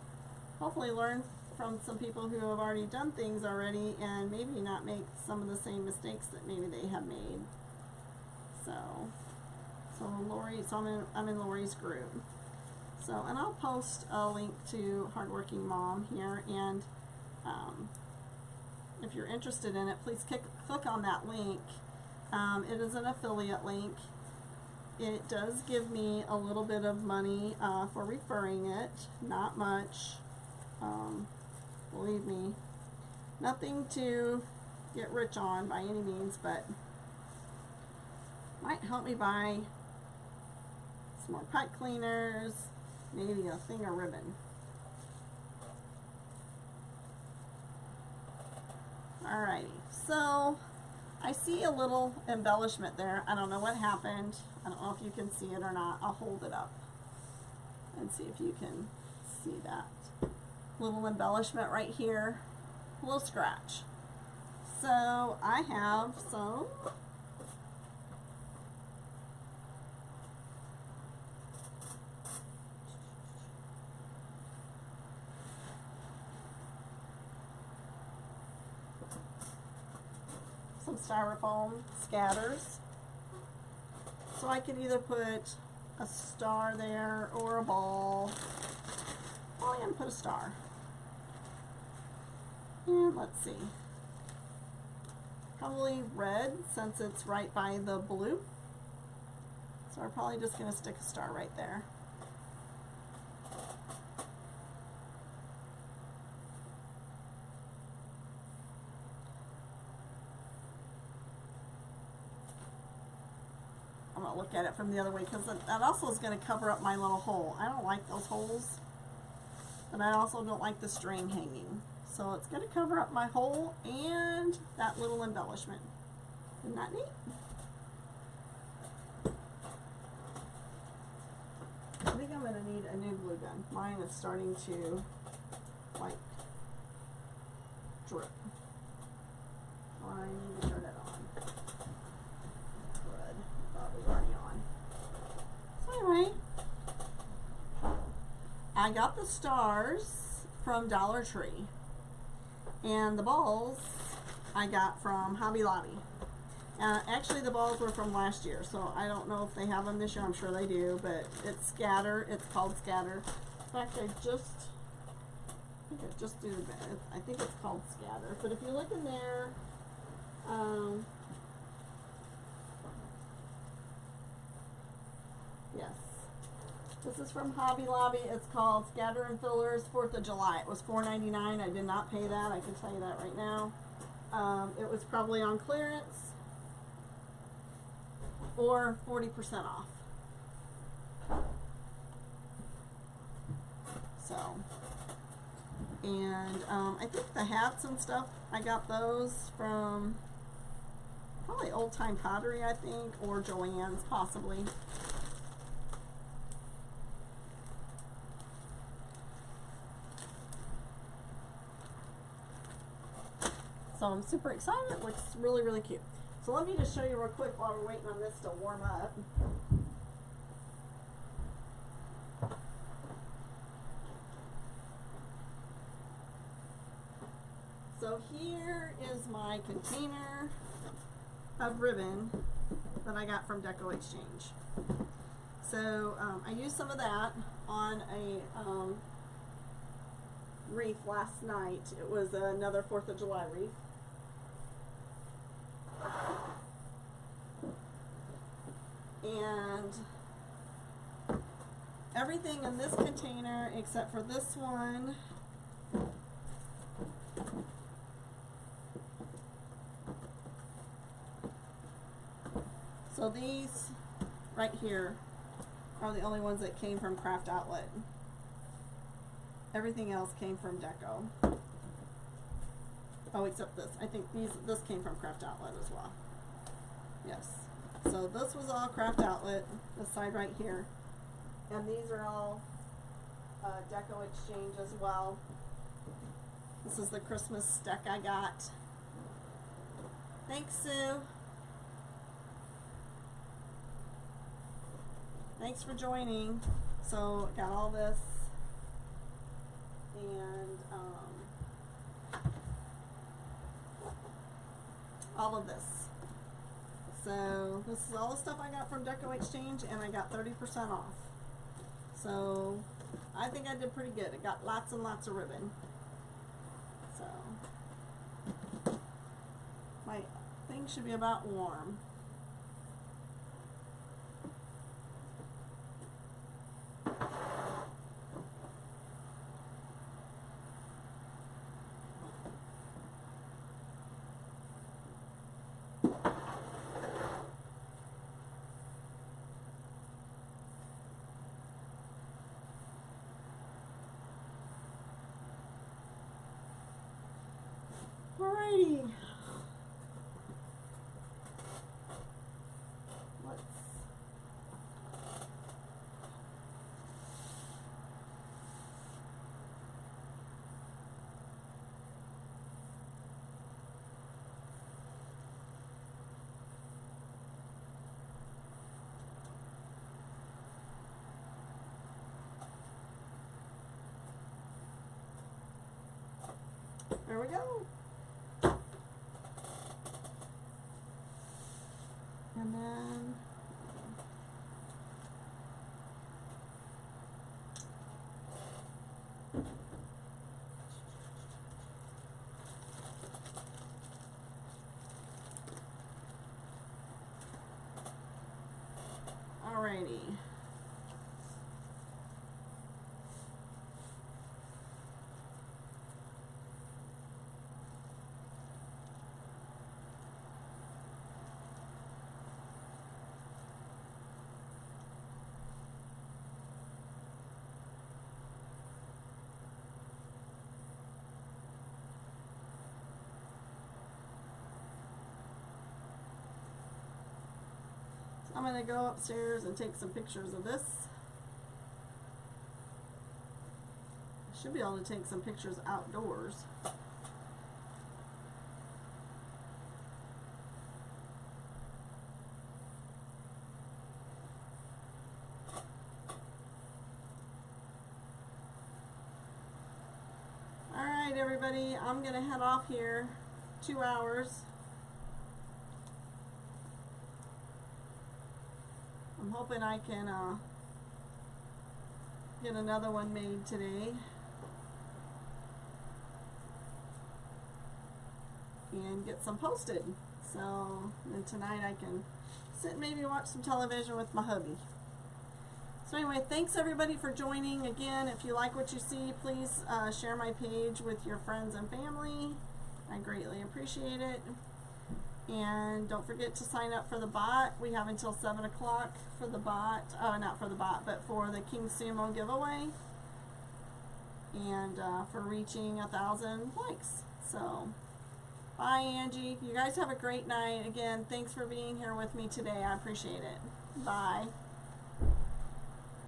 hopefully learn from some people who have already done things already and maybe not make some of the same mistakes that maybe they have made. So So I'm in Lori's group. So, and I'll post a link to Hardworking Mom here, and if you're interested in it, please click on that link. It is an affiliate link. It does give me a little bit of money for referring it, not much. Believe me, nothing to get rich on by any means, but might help me buy some more pipe cleaners, maybe a thing of ribbon. Alrighty, so I see a little embellishment there. I don't know what happened. I don't know if you can see it or not. I'll hold it up and see if you can see that little embellishment right here, a little scratch. So I have some styrofoam scatters. So I could either put a star there or a ball. Oh, I'm going to put a star. And let's see. Probably red, since it's right by the blue. So we're probably just going to stick a star right there. I'm going to look at it from the other way, because that also is going to cover up my little hole. I don't like those holes, but I also don't like the string hanging. So it's going to cover up my hole and that little embellishment. Isn't that neat? I think I'm going to need a new glue gun. Mine is starting to, like, drip. I need to turn it on. Good. Thought it was already on. So anyway, I got the stars from Dollar Tree. And the balls I got from Hobby Lobby. Actually, the balls were from last year, so I don't know if they have them this year. I'm sure they do, but it's Scatter. It's called Scatter. In fact, I think it's called Scatter. But if you look in there, yes. This is from Hobby Lobby. It's called Scatter and Fillers 4th of July. It was $4.99. I did not pay that. I can tell you that right now. It was probably on clearance or 40% off. So, and I think the hats and stuff, I got those from probably Old Time Pottery, I think, or Joann's possibly. So I'm super excited. It looks really, really cute. So let me just show you real quick while we're waiting on this to warm up. So here is my container of ribbon that I got from Deco Exchange. So I used some of that on a wreath last night. It was another 4th of July wreath. And everything in this container except for this one so these right here are the only ones that came from Craft Outlet. Everything else came from Deco. Oh, except this. I think this came from Craft Outlet as well. Yes. So this was all Craft Outlet, this side right here. And these are all Deco Exchange as well. This is the Christmas deck I got. Thanks, Sue. Thanks for joining. So got all this. And all of this. So this is all the stuff I got from Deco Exchange, and I got 30% off. So I think I did pretty good. I got lots and lots of ribbon. So my thing should be about warm. Alrighty. There we go. And then alrighty. I'm going to go upstairs and take some pictures of this. I should be able to take some pictures outdoors. Alright everybody, I'm going to head off here. 2 hours. I'm hoping I can get another one made today. And get some posted. So then tonight I can sit and maybe watch some television with my hubby. So anyway, thanks everybody for joining. Again, if you like what you see, please share my page with your friends and family. I greatly appreciate it. And don't forget to sign up for the bot. We have until 7 o'clock for the bot. Not for the bot, but for the King Sumo giveaway. And for reaching 1,000 likes. So, bye Angie. You guys have a great night. Again, thanks for being here with me today. I appreciate it. Bye.